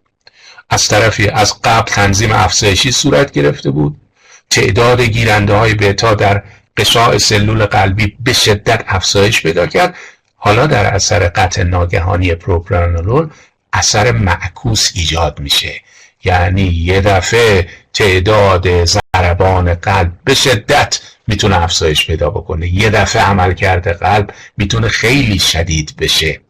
از طرفی از قبل تنظیم افزایشی صورت گرفته بود، تعداد گیرنده های بتا در غشاء سلول قلبی به شدت افزایش پیدا کرد. حالا در اثر قطع ناگهانی پروپرانولول اثر معکوس ایجاد میشه، یعنی یه دفعه تعداد ضربان قلب به شدت میتونه افزایش پیدا بکنه، یه دفعه عملکرد قلب میتونه خیلی شدید بشه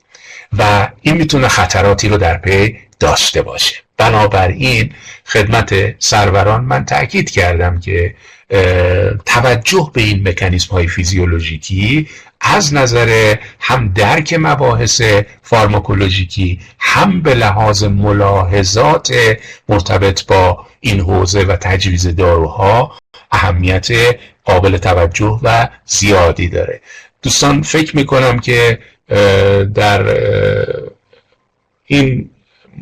و این میتونه خطراتی رو در پی داشته باشه. بنابراین خدمت سروران من تأکید کردم که توجه به این مکانیزم های فیزیولوژیکی از نظر هم درک مباحث فارماکولوژیکی، هم به لحاظ ملاحظات مرتبط با این حوزه و تجویز داروها اهمیت قابل توجه و زیادی داره. دوستان فکر میکنم که در این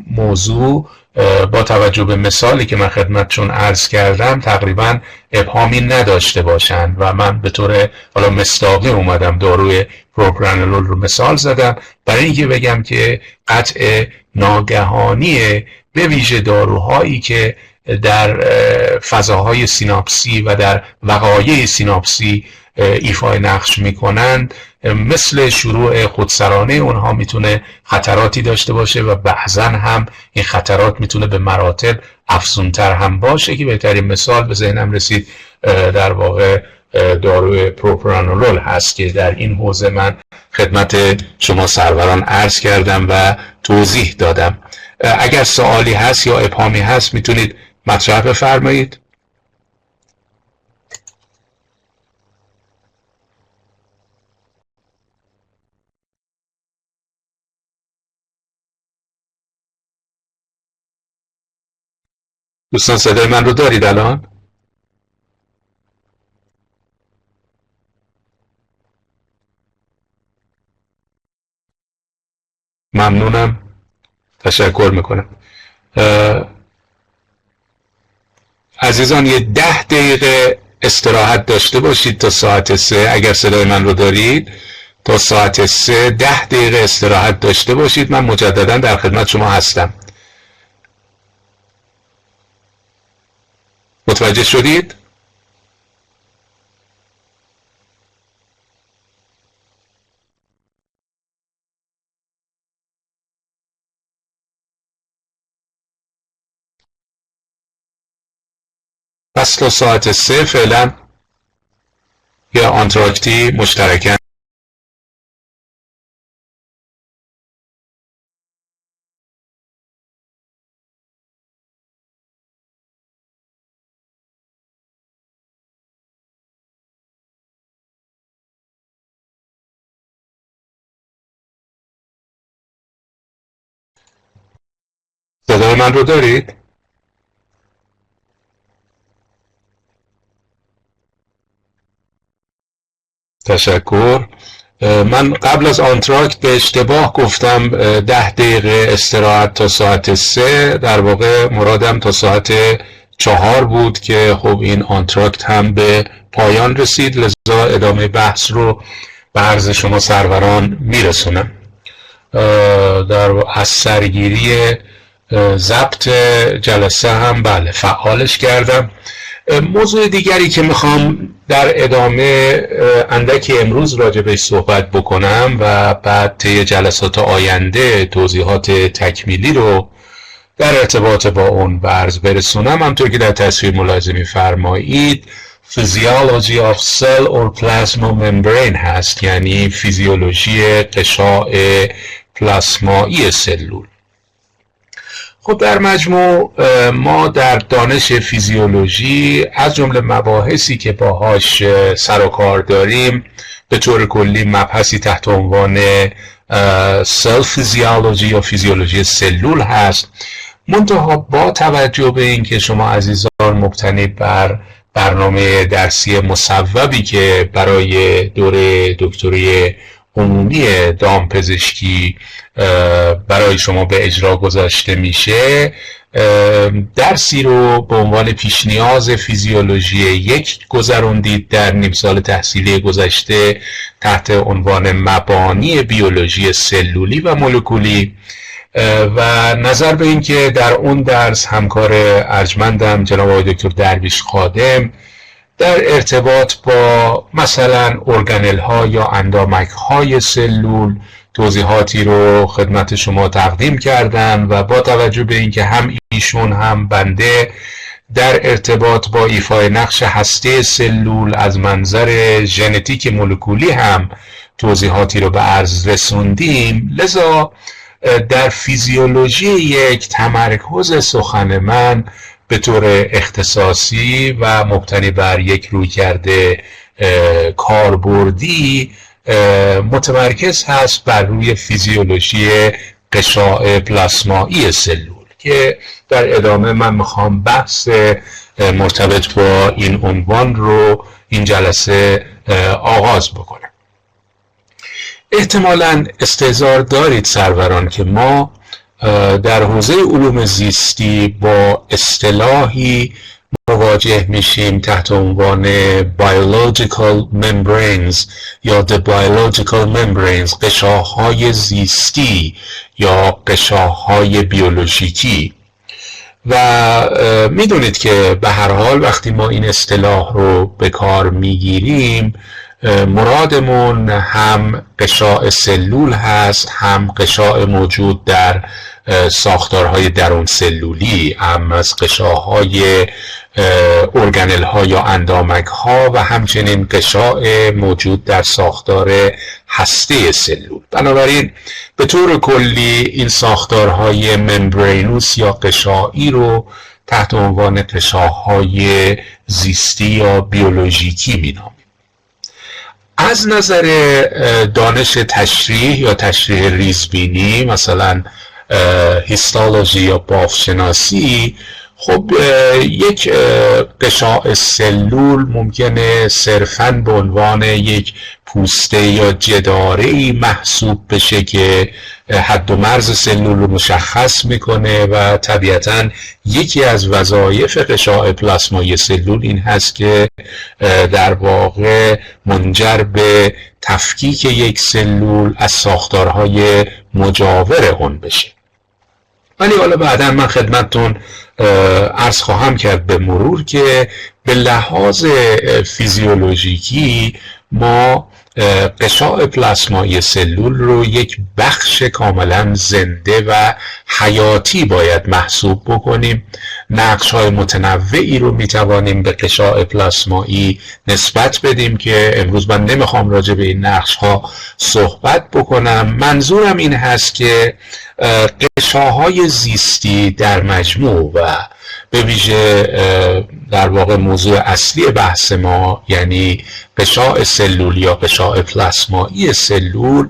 موضوع با توجه به مثالی که من خدمتشون عرض کردم تقریبا ابهامی نداشته باشند و من به طور حالا مصداقی اومدم داروی پروپرانولول رو مثال زدم برای اینکه بگم که قطع ناگهانی به ویژه داروهایی که در فضاهای سیناپسی و در وقایع سیناپسی ایفای نقش میکنند مثل شروع خودسرانه اونها میتونه خطراتی داشته باشه و بعضا هم این خطرات میتونه به مراتب افزونتر هم باشه که بهترین مثال به ذهنم رسید در واقع داروی پروپرانولول هست که در این حوزه من خدمت شما سروران عرض کردم و توضیح دادم. اگر سوالی هست یا ابهامی هست میتونید مطرح بفرمایید. دوستان صدای من رو دارید الان؟ ممنونم، تشکر میکنم. عزیزان یه 10 دقیقه استراحت داشته باشید تا ساعت 3 اگر صدای من رو دارید. تا ساعت 3 10 دقیقه استراحت داشته باشید. من مجددا در خدمت شما هستم. متوجه شدید؟ پس تا ساعت 3 فعلا یه آنتراکتی مشترکاً صدای من رو دارید؟ تشکر. من قبل از آنتراکت به اشتباه گفتم 10 دقیقه استراحت تا ساعت 3. در واقع مرادم تا ساعت 4 بود که خب این آنتراکت هم به پایان رسید، لذا ادامه بحث رو به عرض شما سروران میرسونم. از سرگیری ضبط جلسه هم بله فعالش کردم. موضوع دیگری که میخوام در ادامه اندکی امروز راجع بهش صحبت بکنم و بعد طی جلسات آینده توضیحات تکمیلی رو در ارتباط با اون به عرض برسونم، همطور که در تصویر ملاحظه می‌فرمایید Physiology of Cell or Plasma Membrane هست، یعنی فیزیولوژی قشاع پلاسمایی سلول. خب در مجموع ما در دانش فیزیولوژی از جمله مباحثی که باهاش سر و کار داریم به طور کلی مبحثی تحت عنوان سل فیزیولوژی یا فیزیولوژی سلول هست. منتها با توجه به اینکه شما عزیزان مبتنی بر برنامه درسی مصوبی که برای دوره دکتری عمومی دامپزشکی برای شما به اجرا گذاشته میشه، درسی رو به عنوان پیش نیاز فیزیولوژی 1 گذروندید در نیم سال تحصیلی گذشته تحت عنوان مبانی بیولوژی سلولی و مولکولی و نظر به این که در اون درس همکار ارجمندم جناب آقای دکتر درویش خادم در ارتباط با مثلا ارگانل ها یا اندامک های سلول توضیحاتی رو خدمت شما تقدیم کردن و با توجه به اینکه هم ایشون هم بنده در ارتباط با ایفای نقش هسته سلول از منظر ژنتیک مولکولی هم توضیحاتی رو به عرض رسوندیم، لذا در فیزیولوژی 1 تمرکز سخن من به طور اختصاصی و مبتنی بر یک رویکرد کاربردی متمرکز هست بر روی فیزیولوژی قشاع پلاسمایی سلول که در ادامه من میخوام بحث مرتبط با این عنوان رو این جلسه آغاز بکنم. احتمالاً استحضار دارید سروران که ما در حوزه علوم زیستی با اصطلاحی مواجه میشیم تحت عنوان biological membranes یا the biological membranes، قشاهای زیستی یا قشاهای بیولوژیکی. و میدونید که به هر حال وقتی ما این اصطلاح رو به کار میگیریم مرادمون هم غشاء سلول هست، هم غشاء موجود در ساختارهای درون سلولی، هم از غشاهای ارگانل ها یا اندامک ها و همچنین غشاء موجود در ساختار هسته سلول. بنابراین به طور کلی این ساختارهای ممبرینوس یا غشایی رو تحت عنوان غشاهای زیستی یا بیولوژیکی مینامیم. از نظر دانش تشریح یا تشریح ریزبینی، مثلا هیستولوژی یا بافت‌شناسی، خب یک غشاء سلول ممکنه صرفاً به عنوان یک پوسته یا جداره‌ای محسوب بشه که حد و مرز سلول رو مشخص میکنه و طبیعتاً یکی از وظایف غشاء پلاسمایی سلول این هست که در واقع منجر به تفکیک یک سلول از ساختارهای مجاور اون بشه. ولی حالا بعدا من خدمتتون عرض خواهم کرد به مرور که به لحاظ فیزیولوژیکی ما غشاء پلاسمایی سلول رو یک بخش کاملا زنده و حیاتی باید محسوب بکنیم. نقش‌های متنوعی رو میتوانیم به غشاء پلاسمایی نسبت بدیم که امروز من نمیخوام راجع به این نقش‌ها صحبت بکنم. منظورم این هست که غشاهای زیستی در مجموع و به ویژه در واقع موضوع اصلی بحث ما یعنی غشاء سلول یا غشاء پلاسمایی سلول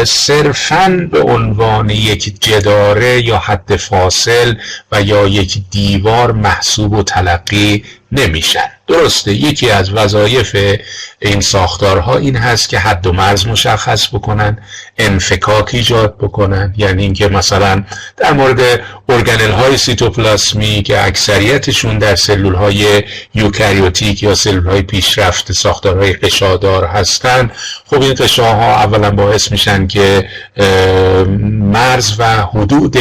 صرفاً به عنوان یک جداره یا حد فاصل و یا یک دیوار محسوب و تلقی نمیشن. درسته یکی از وظایف این ساختارها این هست که حد و مرز مشخص بکنن، انفکاک ایجاد بکنن، یعنی اینکه مثلا در مورد ارگانل های سیتوپلاسمی که اکثریتشون در سلول های یوکاریوتیک یا سلول های پیشرفته ساختارهای غشادار هستن، خب این غشاها اولا باعث میشن که مرز و حدود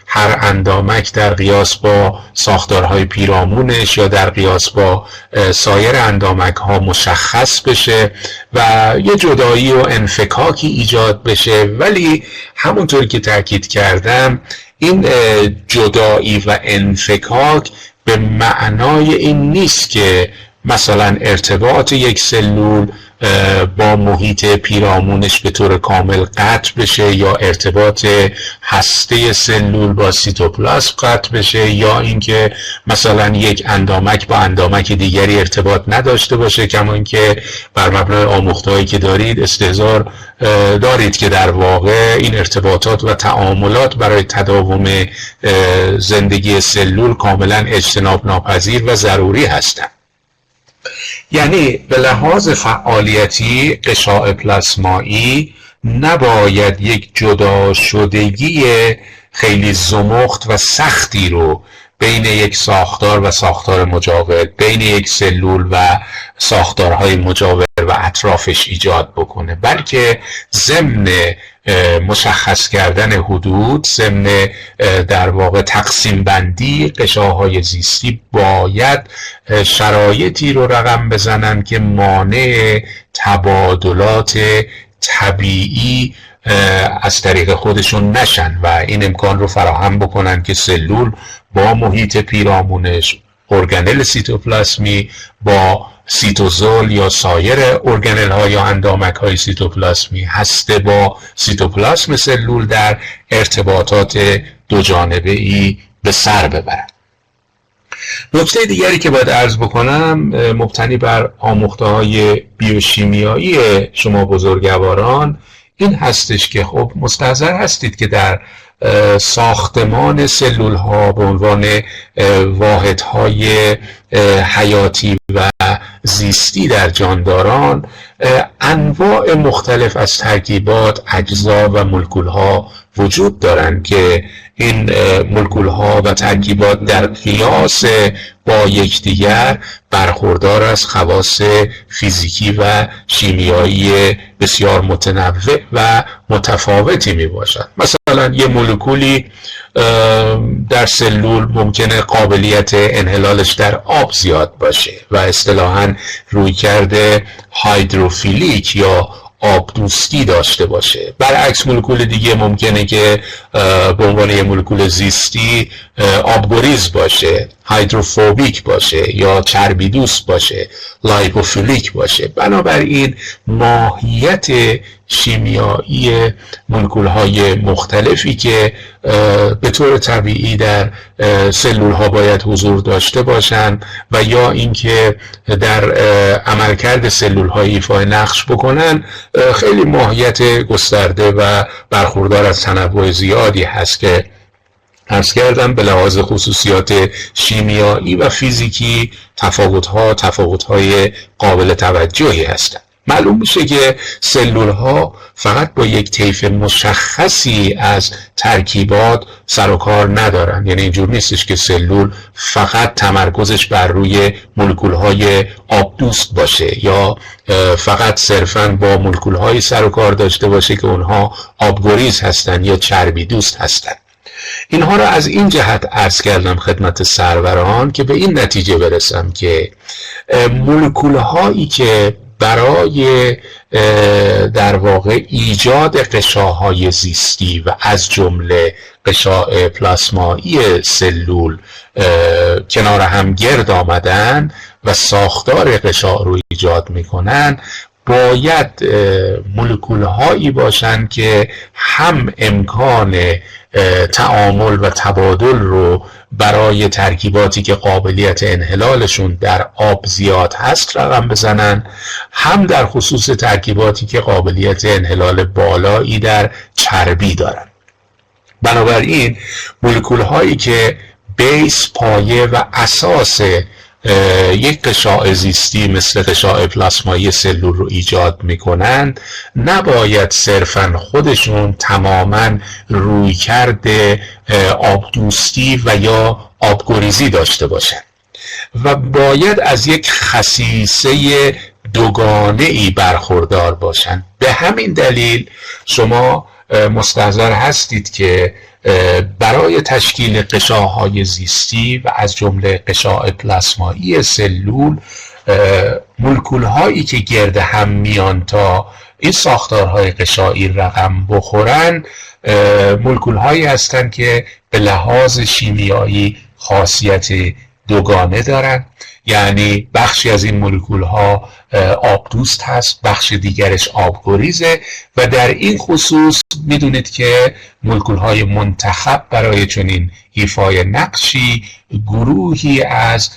هر اندامک در قیاس با ساختارهای پیرامونش یا در قیاس با سایر اندامک ها مشخص بشه و یه جدایی و انفکاکی ایجاد بشه. ولی همونطور که تاکید کردم این جدایی و انفکاک به معنای این نیست که مثلا ارتباط یک سلول با محیط پیرامونش به طور کامل قطع بشه یا ارتباط هسته سلول با سیتوپلاسم قطع بشه یا اینکه مثلا یک اندامک با اندامک دیگری ارتباط نداشته باشه، کما اینکه بر مبنای آموختهایی که دارید استحضار دارید که در واقع این ارتباطات و تعاملات برای تداوم زندگی سلول کاملا اجتناب ناپذیر و ضروری هستند. یعنی به لحاظ فعالیتی غشاء پلاسمایی نباید یک جدا شدگی خیلی زمخت و سختی رو بین یک ساختار و ساختار مجاور، بین یک سلول و ساختارهای مجاور و اطرافش ایجاد بکنه، بلکه ضمن مشخص کردن حدود، ضمن در واقع تقسیم بندی غشاهای زیستی باید شرایطی رو رقم بزنن که مانع تبادلات طبیعی از طریق خودشون نشن و این امکان رو فراهم بکنن که سلول با محیط پیرامونش، ارگانل سیتوپلاسمی با سیتوزول یا سایر ارگانل ها یا اندامک های سیتوپلاسمی، هسته با سیتوپلاسم سلول در ارتباطات دو جانبه ای به سر ببرن. نکته دیگری که باید عرض بکنم مبتنی بر آموخته های بیوشیمیایی شما بزرگواران این هستش که خب مستحضر هستید که در ساختمان سلول ها به عنوان واحدهای حیاتی و زیستی در جانداران انواع مختلف از ترکیبات، اجزا و مولکول ها وجود دارند که این مولکول ها و ترکیبات در قیاس با یکدیگر برخوردار از خواص فیزیکی و شیمیایی بسیار متنوع و متفاوتی می باشد. مثلا مثلا یه مولکولی در سلول ممکنه قابلیت انحلالش در آب زیاد باشه و اصطلاحاً رویکرد هایدروفیلیک یا آب دوستی داشته باشه. برعکس مولکول دیگه ممکنه که به عنوان یه مولکول زیستی آبگریز باشه، هایدروفوبیک باشه یا چربی دوست باشه، لایپوفیلیک باشه. بنابراین ماهیت شیمیایی مولکول‌های مختلفی که به طور طبیعی در سلول‌ها باید حضور داشته باشند و یا اینکه در عملکرد سلول‌ها ایفای نقش بکنن، خیلی ماهیت گسترده و برخوردار از تنوع زیادی هست که عرض کردم به لحاظ خصوصیات شیمیایی و فیزیکی تفاوت‌های قابل توجهی هستند. معلوم میشه که سلول ها فقط با یک طیف مشخصی از ترکیبات سر و کار ندارن. یعنی اینجور نیستش که سلول فقط تمرکزش بر روی مولکول های آبدوست باشه یا فقط صرفاً با مولکول های سر و کار داشته باشه که اونها آبگریز هستن یا چربی دوست هستن. اینها را از این جهت عرض کردم خدمت سروران که به این نتیجه برسم که مولکول هایی که برای در واقع ایجاد غشاهای زیستی و از جمله غشاء پلاسمایی سلول کنار هم گرد آمدن و ساختار غشا رو ایجاد میکنن، باید مولکول هایی باشند که هم امکان تعامل و تبادل رو برای ترکیباتی که قابلیت انحلالشون در آب زیاد هست رقم بزنن، هم در خصوص ترکیباتی که قابلیت انحلال بالایی در چربی دارن. بنابراین مولکول هایی که بیس، پایه و اساس یک غشاء زیستی مثل غشاء پلاسمایی سلول رو ایجاد میکنند، نباید صرفاً خودشون تماماً رویکرد آبدوستی و یا آبگریزی داشته باشند و باید از یک خصیصه دوگانه‌ای برخوردار باشند. به همین دلیل شما مستحضر هستید که برای تشکیل غشاهای زیستی و از جمله غشاء پلاسمایی سلول، مولکول هایی که گرد هم میان تا این ساختارهای غشایی رقم بخورن، مولکول هایی هستند که به لحاظ شیمیایی خاصیت دوگانه دارن. یعنی بخشی از این مولکول ها آبدوست هست، بخش دیگرش آبگریزه و در این خصوص میدونید که مولکول های منتخب برای چنین ایفای نقشی گروهی از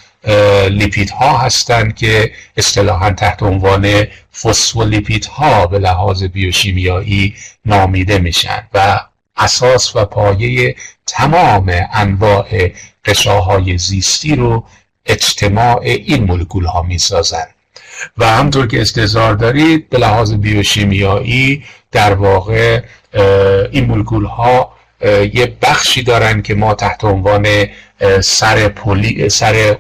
لیپیدها هستند که اصطلاحاً تحت عنوان فسفولیپیدها به لحاظ بیوشیمیایی نامیده میشن و اساس و پایه تمام انواع غشاهای زیستی رو اجتماع این مولکول ها می سازن و همطور که استحضار دارید به لحاظ بیوشیمیایی در واقع این مولکول ها یه بخشی دارن که ما تحت عنوان سر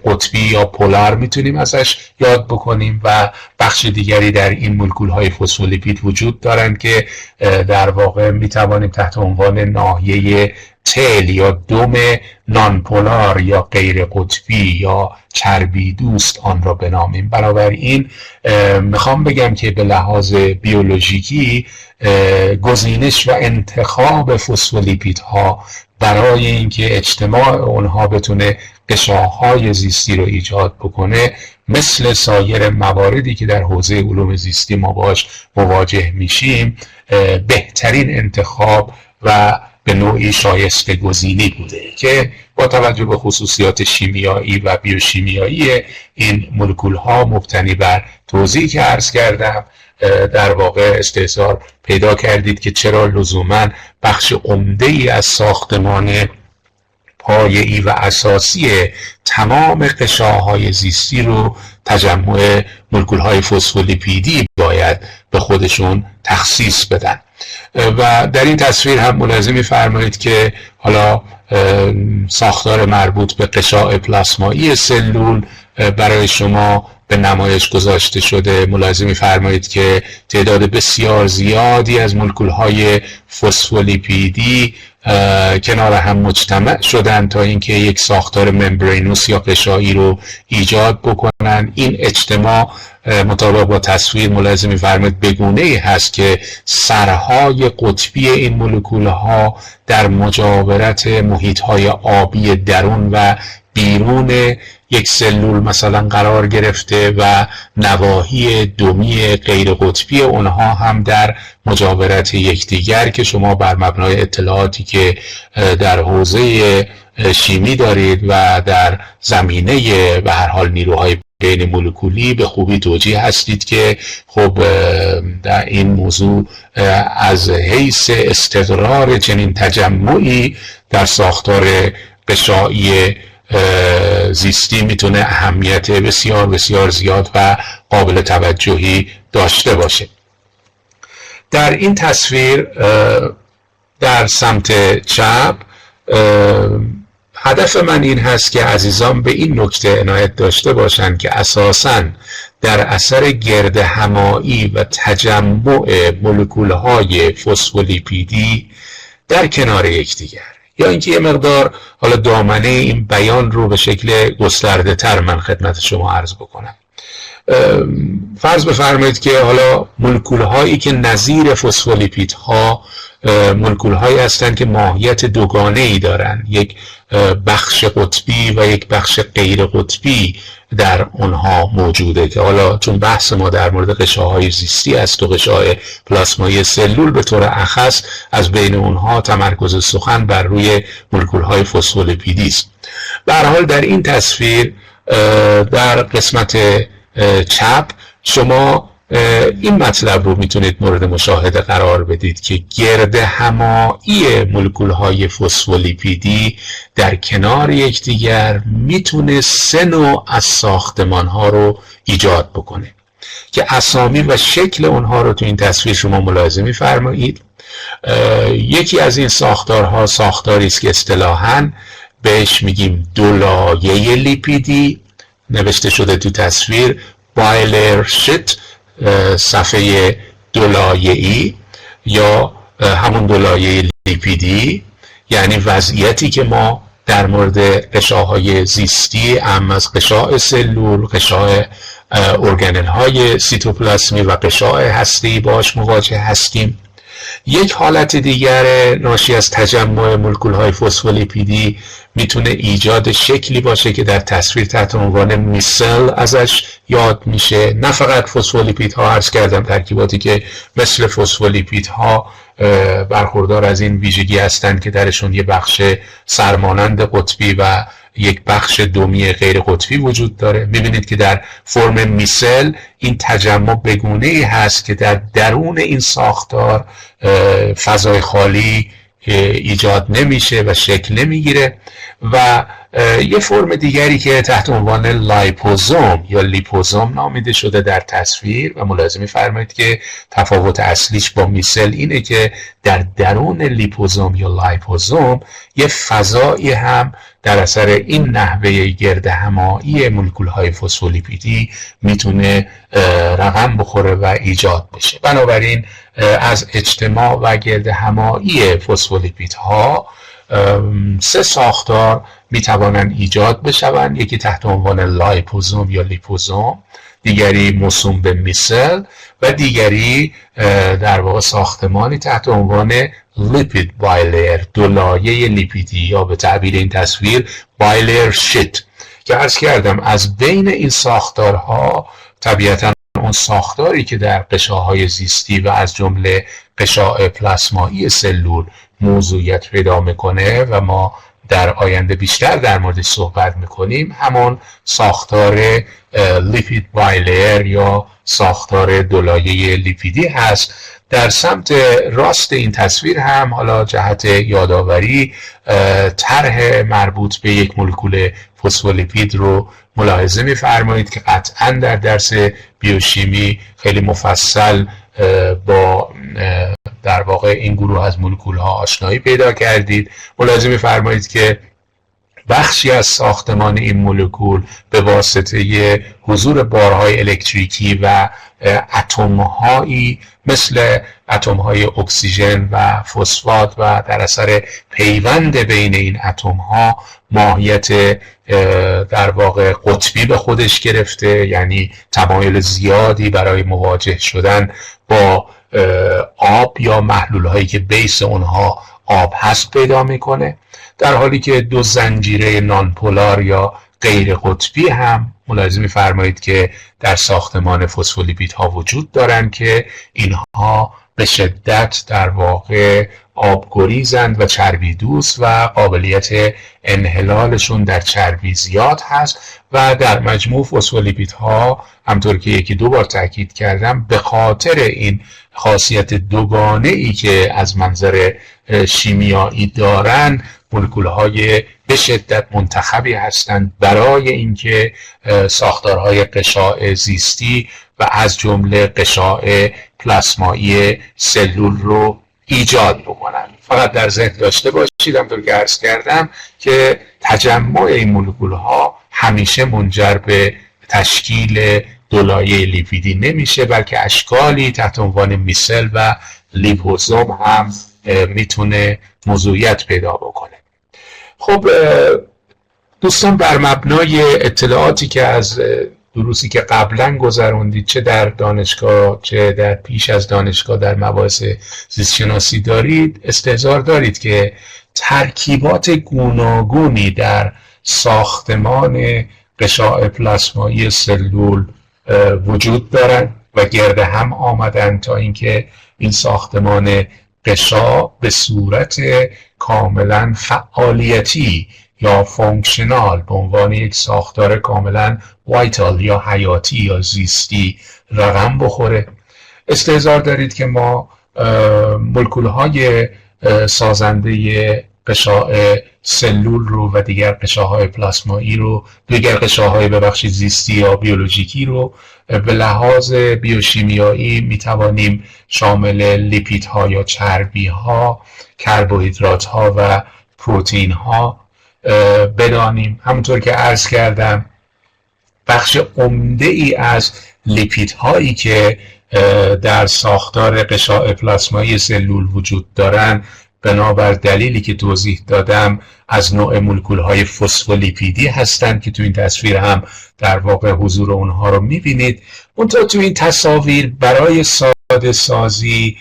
قطبی یا پولار میتونیم ازش یاد بکنیم و بخش دیگری در این مولکول های فسفولیپید وجود دارن که در واقع میتوانیم تحت عنوان ناحیه تیل یا دم نانپولار یا غیر قطبی یا چربی دوست آن را بنامیم. بنابراین میخوام بگم که به لحاظ بیولوژیکی گزینش و انتخاب فسفولیپیدها برای اینکه اجتماع اونها بتونه غشاهای زیستی رو ایجاد بکنه، مثل سایر مواردی که در حوزه علوم زیستی ما باش مواجه میشیم، بهترین انتخاب و به نوعی شایسته گزینی بوده که با توجه به خصوصیات شیمیایی و بیوشیمیایی این مولکول ها مبتنی بر توضیحی که عرض کردم در واقع استحضار پیدا کردید که چرا لزوما بخش عمده‌ای از ساختمان پایه‌ای و اساسی تمام غشاهای زیستی رو تجمع مولکول‌های فسفولیپیدی باید به خودشون تخصیص بدن. و در این تصویر هم ملاحظه می‌فرمایید که حالا ساختار مربوط به غشاء پلاسمایی سلول برای شما به نمایش گذاشته شده. ملاحظه می‌فرمایید که تعداد بسیار زیادی از مولکول‌های فسفولیپیدی کنار هم مجتمع شدن تا اینکه یک ساختار ممبرینوس یا غشایی رو ایجاد بکنن. این اجتماع مطابق با تصویر ملاحظه می‌فرمایید بگونه‌ای هست که سرهای قطبی این مولکول‌ها در مجاورت محیط‌های آبی درون و بیرون یک سلول مثلا قرار گرفته و نواحی دمی غیر قطبی اونها هم در مجاورت یکدیگر که شما بر مبنای اطلاعاتی که در حوزه شیمی دارید و در زمینه به هر حال نیروهای بین مولکولی به خوبی توجیه هستید که خب در این موضوع از حیث استقرار چنین تجمعی در ساختار غشایی زیستی میتونه اهمیت بسیار بسیار زیاد و قابل توجهی داشته باشه. در این تصویر در سمت چپ هدف من این هست که عزیزان به این نکته عنایت داشته باشند که اساساً در اثر گرد همایی و تجمع مولکول‌های فسفولیپیدی در کنار یکدیگر، یا اینکه یه مقدار حالا دامنه این بیان رو به شکل گسترده تر من خدمت شما عرض بکنم. فرض بفرمایید که حالا مولکول هایی که نظیر فسفولیپید ها مولکول هایی هستند که ماهیت دوگانه ای دارن، یک بخش قطبی و یک بخش غیر قطبی در اونها موجوده که حالا چون بحث ما در مورد غشاهای زیستی است و غشای پلاسمایی سلول به طور اخص از بین اونها تمرکز سخن بر روی مولکول های فسفولیپیدی است. به هر حال در این تصویر در قسمت چپ شما این مطلب رو میتونید مورد مشاهده قرار بدید که گرد همایی مولکول‌های فسفولیپیدی در کنار یکدیگر میتونه سه نوع از ساختمان‌ها رو ایجاد بکنه که اسامی و شکل اونها رو تو این تصویر شما ملاحظه می‌فرمایید. یکی از این ساختارها ساختاری است که اصطلاحاً بهش میگیم دولایه لیپیدی، نوشته شده تو تصویر بایلر شیت، صفحه دولایه‌ای یا همون دولایه لیپیدی، یعنی وضعیتی که ما در مورد غشاهای زیستی اما از غشاء سلول، غشاء ارگانل های سیتوپلاسمی و غشاء هسته‌ای باش مواجه هستیم. یک حالت دیگر ناشی از تجمع مولکول های فسفولیپیدی میتونه ایجاد شکلی باشه که در تصویر تحت عنوان میسل ازش یاد میشه. نه فقط فسفولیپیدها، عرض کردم ترکیباتی که مثل فسفولیپیدها برخوردار از این ویژگی هستند که درشون یه بخش سرمانند قطبی و یک بخش دمی غیر قطبی وجود داره. میبینید که در فرم میسل این تجمع بگونه‌ای هست که در درون این ساختار فضای خالی ایجاد نمیشه و شکل نمیگیره. و یه فرم دیگری که تحت عنوان لایپوزوم یا لیپوزوم نامیده شده در تصویر و ملاحظه می‌فرمایید که تفاوت اصلیش با میسل اینه که در درون لیپوزوم یا لایپوزوم یه فضایی هم در اثر این نحوه گرد همایی مولکول‌های فسفولیپیدی میتونه رقم بخوره و ایجاد بشه. بنابراین از اجتماع و گرد همایی فسفولیپیدها سه ساختار میتوانند ایجاد بشوند، یکی تحت عنوان لایپوزوم یا لیپوزوم، دیگری موسوم به میسل و دیگری در واقع ساختمانی تحت عنوان لیپید بایلر، دولایه لیپیدی یا به تعبیر این تصویر بایلر شیت، که عرض کردم از بین این ساختارها طبیعتاً اون ساختاری که در غشاهای زیستی و از جمله غشاء پلاسمایی سلول موضوعیت پیدا میکنه و ما در آینده بیشتر در موردش صحبت میکنیم، همون ساختار لیپید بایلر یا ساختار دولایه لیپیدی هست. در سمت راست این تصویر هم حالا جهت یادآوری طرح مربوط به یک مولکول فسفولیپید رو ملاحظه می‌فرمایید که قطعاً در درس بیوشیمی خیلی مفصل با در واقع این گروه از مولکول ها آشنایی پیدا کردید. ملاحظه می‌فرمایید که بخشی از ساختمان این مولکول به واسطه حضور بارهای الکتریکی و اتم‌هایی مثل اتم‌های اکسیژن و فسفات و در اثر پیوند بین این اتم‌ها ماهیت در واقع قطبی به خودش گرفته، یعنی تمایل زیادی برای مواجه شدن با آب یا محلول‌هایی که بیس اونها آب هست پیدا میکنه، در حالی که دو زنجیره نانپولار یا غیر قطبی هم ملاحظه می‌فرمایید که در ساختمان فسفولیپیدها وجود دارند که اینها به شدت در واقع آبگریزند و چربی دوست و قابلیت انحلالشون در چربی زیاد هست و در مجموع فسفولیپیدها همطور که یکی دو بار تاکید کردم به خاطر این خاصیت دوگانه ای که از منظر شیمیایی دارن مولکول‌های به شدت منتخبی هستند برای اینکه ساختارهای غشاء زیستی و از جمله غشاء پلاسمایی سلول رو ایجاد بکنن. فقط در ذهن داشته باشید همونطور که عرض کردم که تجمع این مولکول‌ها همیشه منجر به تشکیل دو لایه لیپیدی نمیشه، بلکه اشکالی تحت عنوان میسل و لیپوزوم هم میتونه موضوعیت پیدا بکنه. خب دوستان، بر مبنای اطلاعاتی که از دروسی که قبلا گذروندید چه در دانشگاه چه در پیش از دانشگاه در مباحث زیستشناسی دارید، استحضار دارید که ترکیبات گوناگونی در ساختمان غشاء پلاسمایی سلول وجود دارند و گرد هم آمدن تا اینکه این ساختمان غشا به صورت کاملا فعالیتی یا فانکشنال به عنوان یک ساختار کاملا وایتال یا حیاتی یا زیستی رقم بخوره. استحضار دارید که ما مولکول‌های سازنده غشاء سلول رو و دیگر غشاهای پلاسمایی رو، دیگر غشاهای زیستی یا بیولوژیکی رو به لحاظ بیوشیمیایی میتوانیم شامل لیپیدها یا چربیها، کربوهیدراتها و پروتئینها بدانیم. همونطور که عرض کردم بخش عمده ای از لیپیدهایی که در ساختار غشاء پلاسمایی سلول وجود دارند بنابر دلیلی که توضیح دادم از نوع مولکول‌های فسفولیپیدی هستند که تو این تصویر هم در واقع حضور اونها رو می‌بینید. منتها تو این تصاویر برای ساده سازی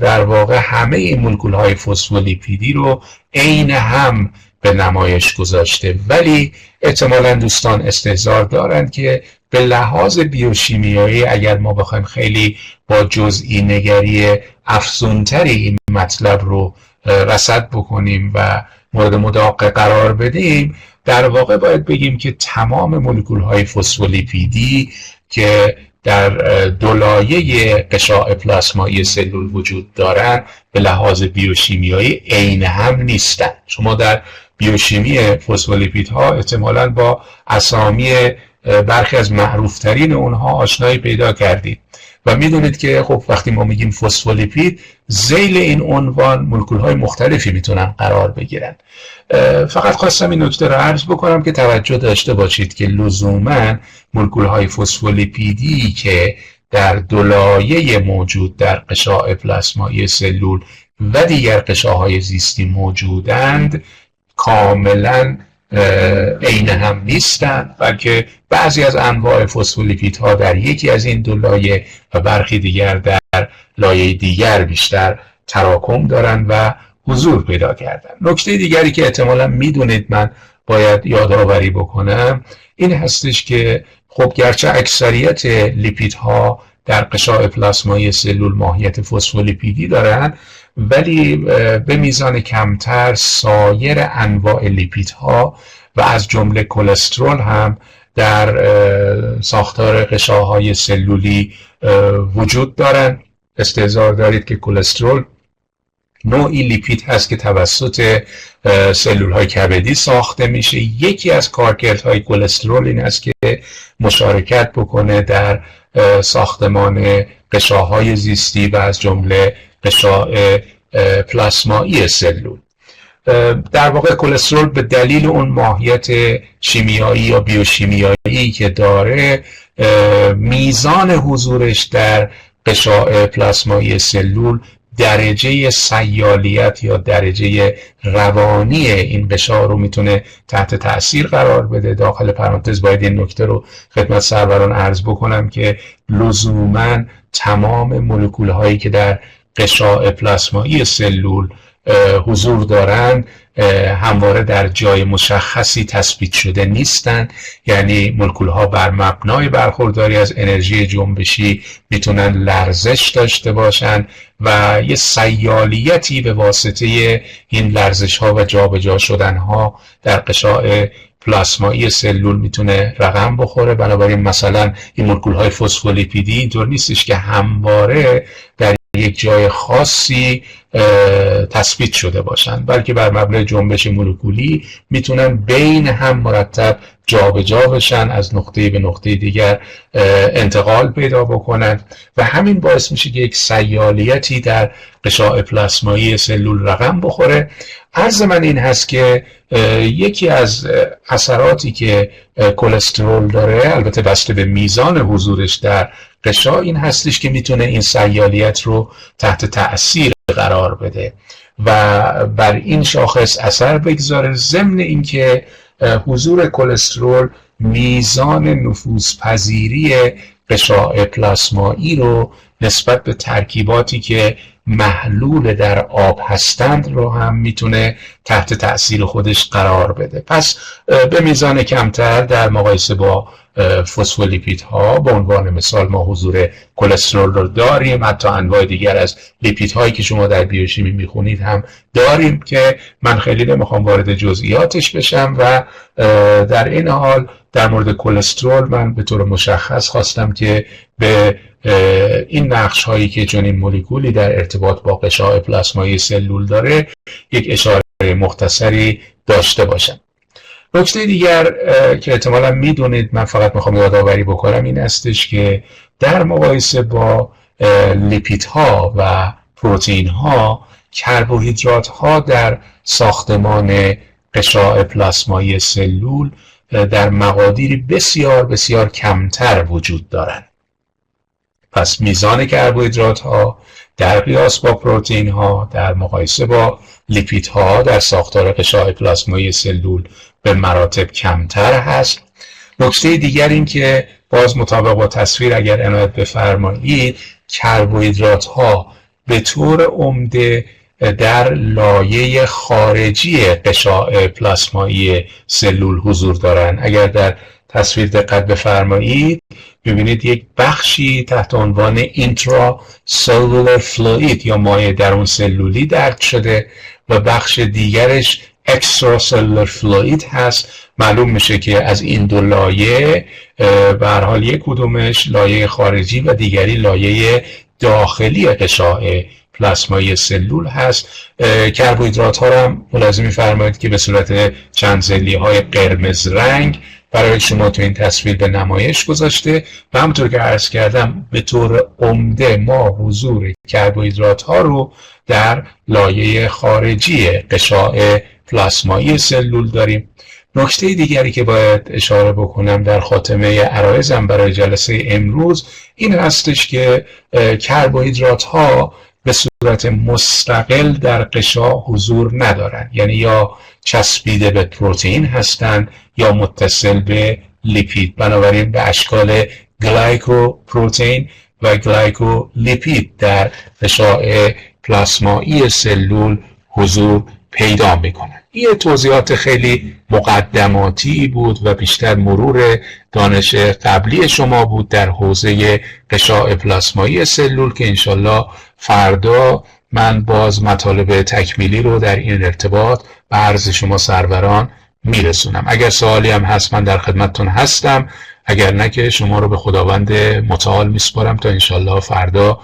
در واقع همه این مولکول‌های فسفولیپیدی رو عین هم به نمایش گذاشته، ولی احتمالاً دوستان استحضار دارند که به لحاظ بیوشیمیایی اگر ما بخوایم خیلی با جزئی نگری افزونتری این مطلب رو رصد بکنیم و مورد مداقه قرار بدیم، در واقع باید بگیم که تمام مولکول‌های فسفولیپیدی که در دو لایه غشاء پلاسمایی سلول وجود دارند به لحاظ بیوشیمیایی عین هم نیستند. شما در بیوشیمی فسفولیپیدها احتمالاً با اسامی برخی از معروفترین اونها آشنایی پیدا کردید و میدونید که خب وقتی ما میگیم فسفولیپید ذیل این عنوان مولکول‌های مختلفی میتونن قرار بگیرن. فقط خواستم این نکته رو عرض بکنم که توجه داشته باشید که لزوماً مولکول‌های فسفولیپیدی که در دو لایه موجود در غشاء پلاسمایی سلول و دیگر غشاهای زیستی موجودند کاملاً عین هم نیستند، بلکه بعضی از انواع فسفولیپیدها در یکی از این دو لایه و برخی دیگر در لایه دیگر بیشتر تراکم دارند و حضور پیدا کردن. نکته دیگری که احتمالاً میدونید من باید یادآوری بکنم این هستش که خب گرچه اکثریت لیپیدها در غشاء پلاسمایی سلول ماهیت فسفولیپیدی دارند، ولی به میزان کمتر سایر انواع لیپیدها و از جمله کلسترول هم در ساختار غشاهای سلولی وجود دارند. استحضار دارید که کلسترول نوعی لیپید هست که توسط سلول‌های کبدی ساخته میشه. یکی از کارکردهای کلسترول این است که مشارکت بکنه در ساختمان غشاهای زیستی و از جمله غشاء پلاسمایی سلول. در واقع کلسترول به دلیل اون ماهیت شیمیایی یا بیوشیمیایی که داره، میزان حضورش در غشاء پلاسمایی سلول درجه سیالیت یا درجه روانی این غشا رو میتونه تحت تأثیر قرار بده. داخل پرانتز باید این نکته رو خدمت سروران عرض بکنم که لزوماً تمام مولکول هایی که در غشاء پلاسمایی سلول حضور دارند همواره در جای مشخصی تثبیت شده نیستند. یعنی مولکول ها بر مبنای برخورداری از انرژی جنبشی میتونن لرزش داشته باشند و یه سیالیتی به واسطه این لرزش ها و جابجا شدن ها در غشاء پلاسمایی سلول میتونه رقم بخوره. بنابراین مثلا این مولکول های فسفولیپیدی اینطور نیستش که همواره در یک جای خاصی تثبیت شده باشند، بلکه بر مبنای جنبش مولکولی میتونن بین هم مرتب جابجا بشن، از نقطه به نقطه دیگر انتقال پیدا بکنن و همین باعث میشه که یک سیالیتی در غشاء پلاسمایی سلول رقم بخوره. عرض من این هست که یکی از اثراتی که کلسترول داره، البته بسته به میزان حضورش در غشا، این هستش که میتونه این سیالیت رو تحت تأثیر قرار بده و بر این شاخص اثر بگذاره، ضمن اینکه حضور کلسترول میزان نفوذپذیری غشاء پلاسمایی رو نسبت به ترکیباتی که محلول در آب هستند رو هم میتونه تحت تأثیر خودش قرار بده. پس به میزان کمتر در مقایسه با فسفولیپیدها، به عنوان مثال ما حضور کلسترول رو داریم، حتی انواع دیگر از لیپیدهایی که شما در بیوشیمی میخونید هم داریم که من خیلی نمیخوام وارد جزئیاتش بشم و در این حال در مورد کلسترول من به طور مشخص خواستم که به این نقش هایی که چنین مولکولی در ارتباط با غشاء پلاسمایی سلول داره یک اشاره مختصری داشته باشم. نکته دیگر که احتمالا میدونید، من فقط میخوام یادآوری بکنم، این استش که در مقایسه با لیپیدها و پروتئین ها، کربوهیدرات ها در ساختمان غشاء پلاسمایی سلول در مقادیری بسیار بسیار کمتر وجود دارند. پس میزان کربوهیدرات ها در قیاس با پروتئین ها در مقایسه با لیپید ها در ساختار غشاء پلاسمایی سلول به مراتب کمتر هست. نکته دیگر این که باز مطابق با تصویر اگر عنایت بفرمایید، کربوهیدرات ها به طور عمده در لایه خارجی غشاء پلاسمایی سلول حضور دارند. اگر در تصویر دقت بفرمایید ببینید یک بخشی تحت عنوان intracellular fluid یا مایع درون سلولی درک شده و بخش دیگرش extracellular fluid هست. معلوم میشه که از این دو لایه به هر حال یک کدومش لایه خارجی و دیگری لایه داخلی غشاء پلاسمایی سلول هست. کربوهیدرات ها را هم ملاحظه می‌فرمایید که به صورت چند ضلعی های قرمز رنگ برای شما تو این تصویر به نمایش گذاشته و همونطور که عرض کردم به طور عمده ما حضور کربوهیدرات ها رو در لایه خارجی غشاء پلاسمایی سلول داریم. نکته دیگری که باید اشاره بکنم در خاتمه عرایزم برای جلسه امروز این هستش که کربوهیدرات ها به صورت مستقل در غشا حضور ندارند، یعنی یا چسبیده به پروتئین هستند یا متصل به لیپید. بنابراین به اشکال گلایکوپروتئین و گلایکولیپید در غشاء پلاسمایی سلول حضور پیدا میکنند. این توضیحات خیلی مقدماتی بود و بیشتر مرور دانش قبلی شما بود در حوزه غشاء پلاسمایی سلول که انشالله فردا من باز مطالب تکمیلی رو در این ارتباط به عرض شما سروران میرسونم. اگر سوالی هم هست من در خدمتتون هستم، اگر نه که شما رو به خداوند متعال میسپارم تا انشالله فردا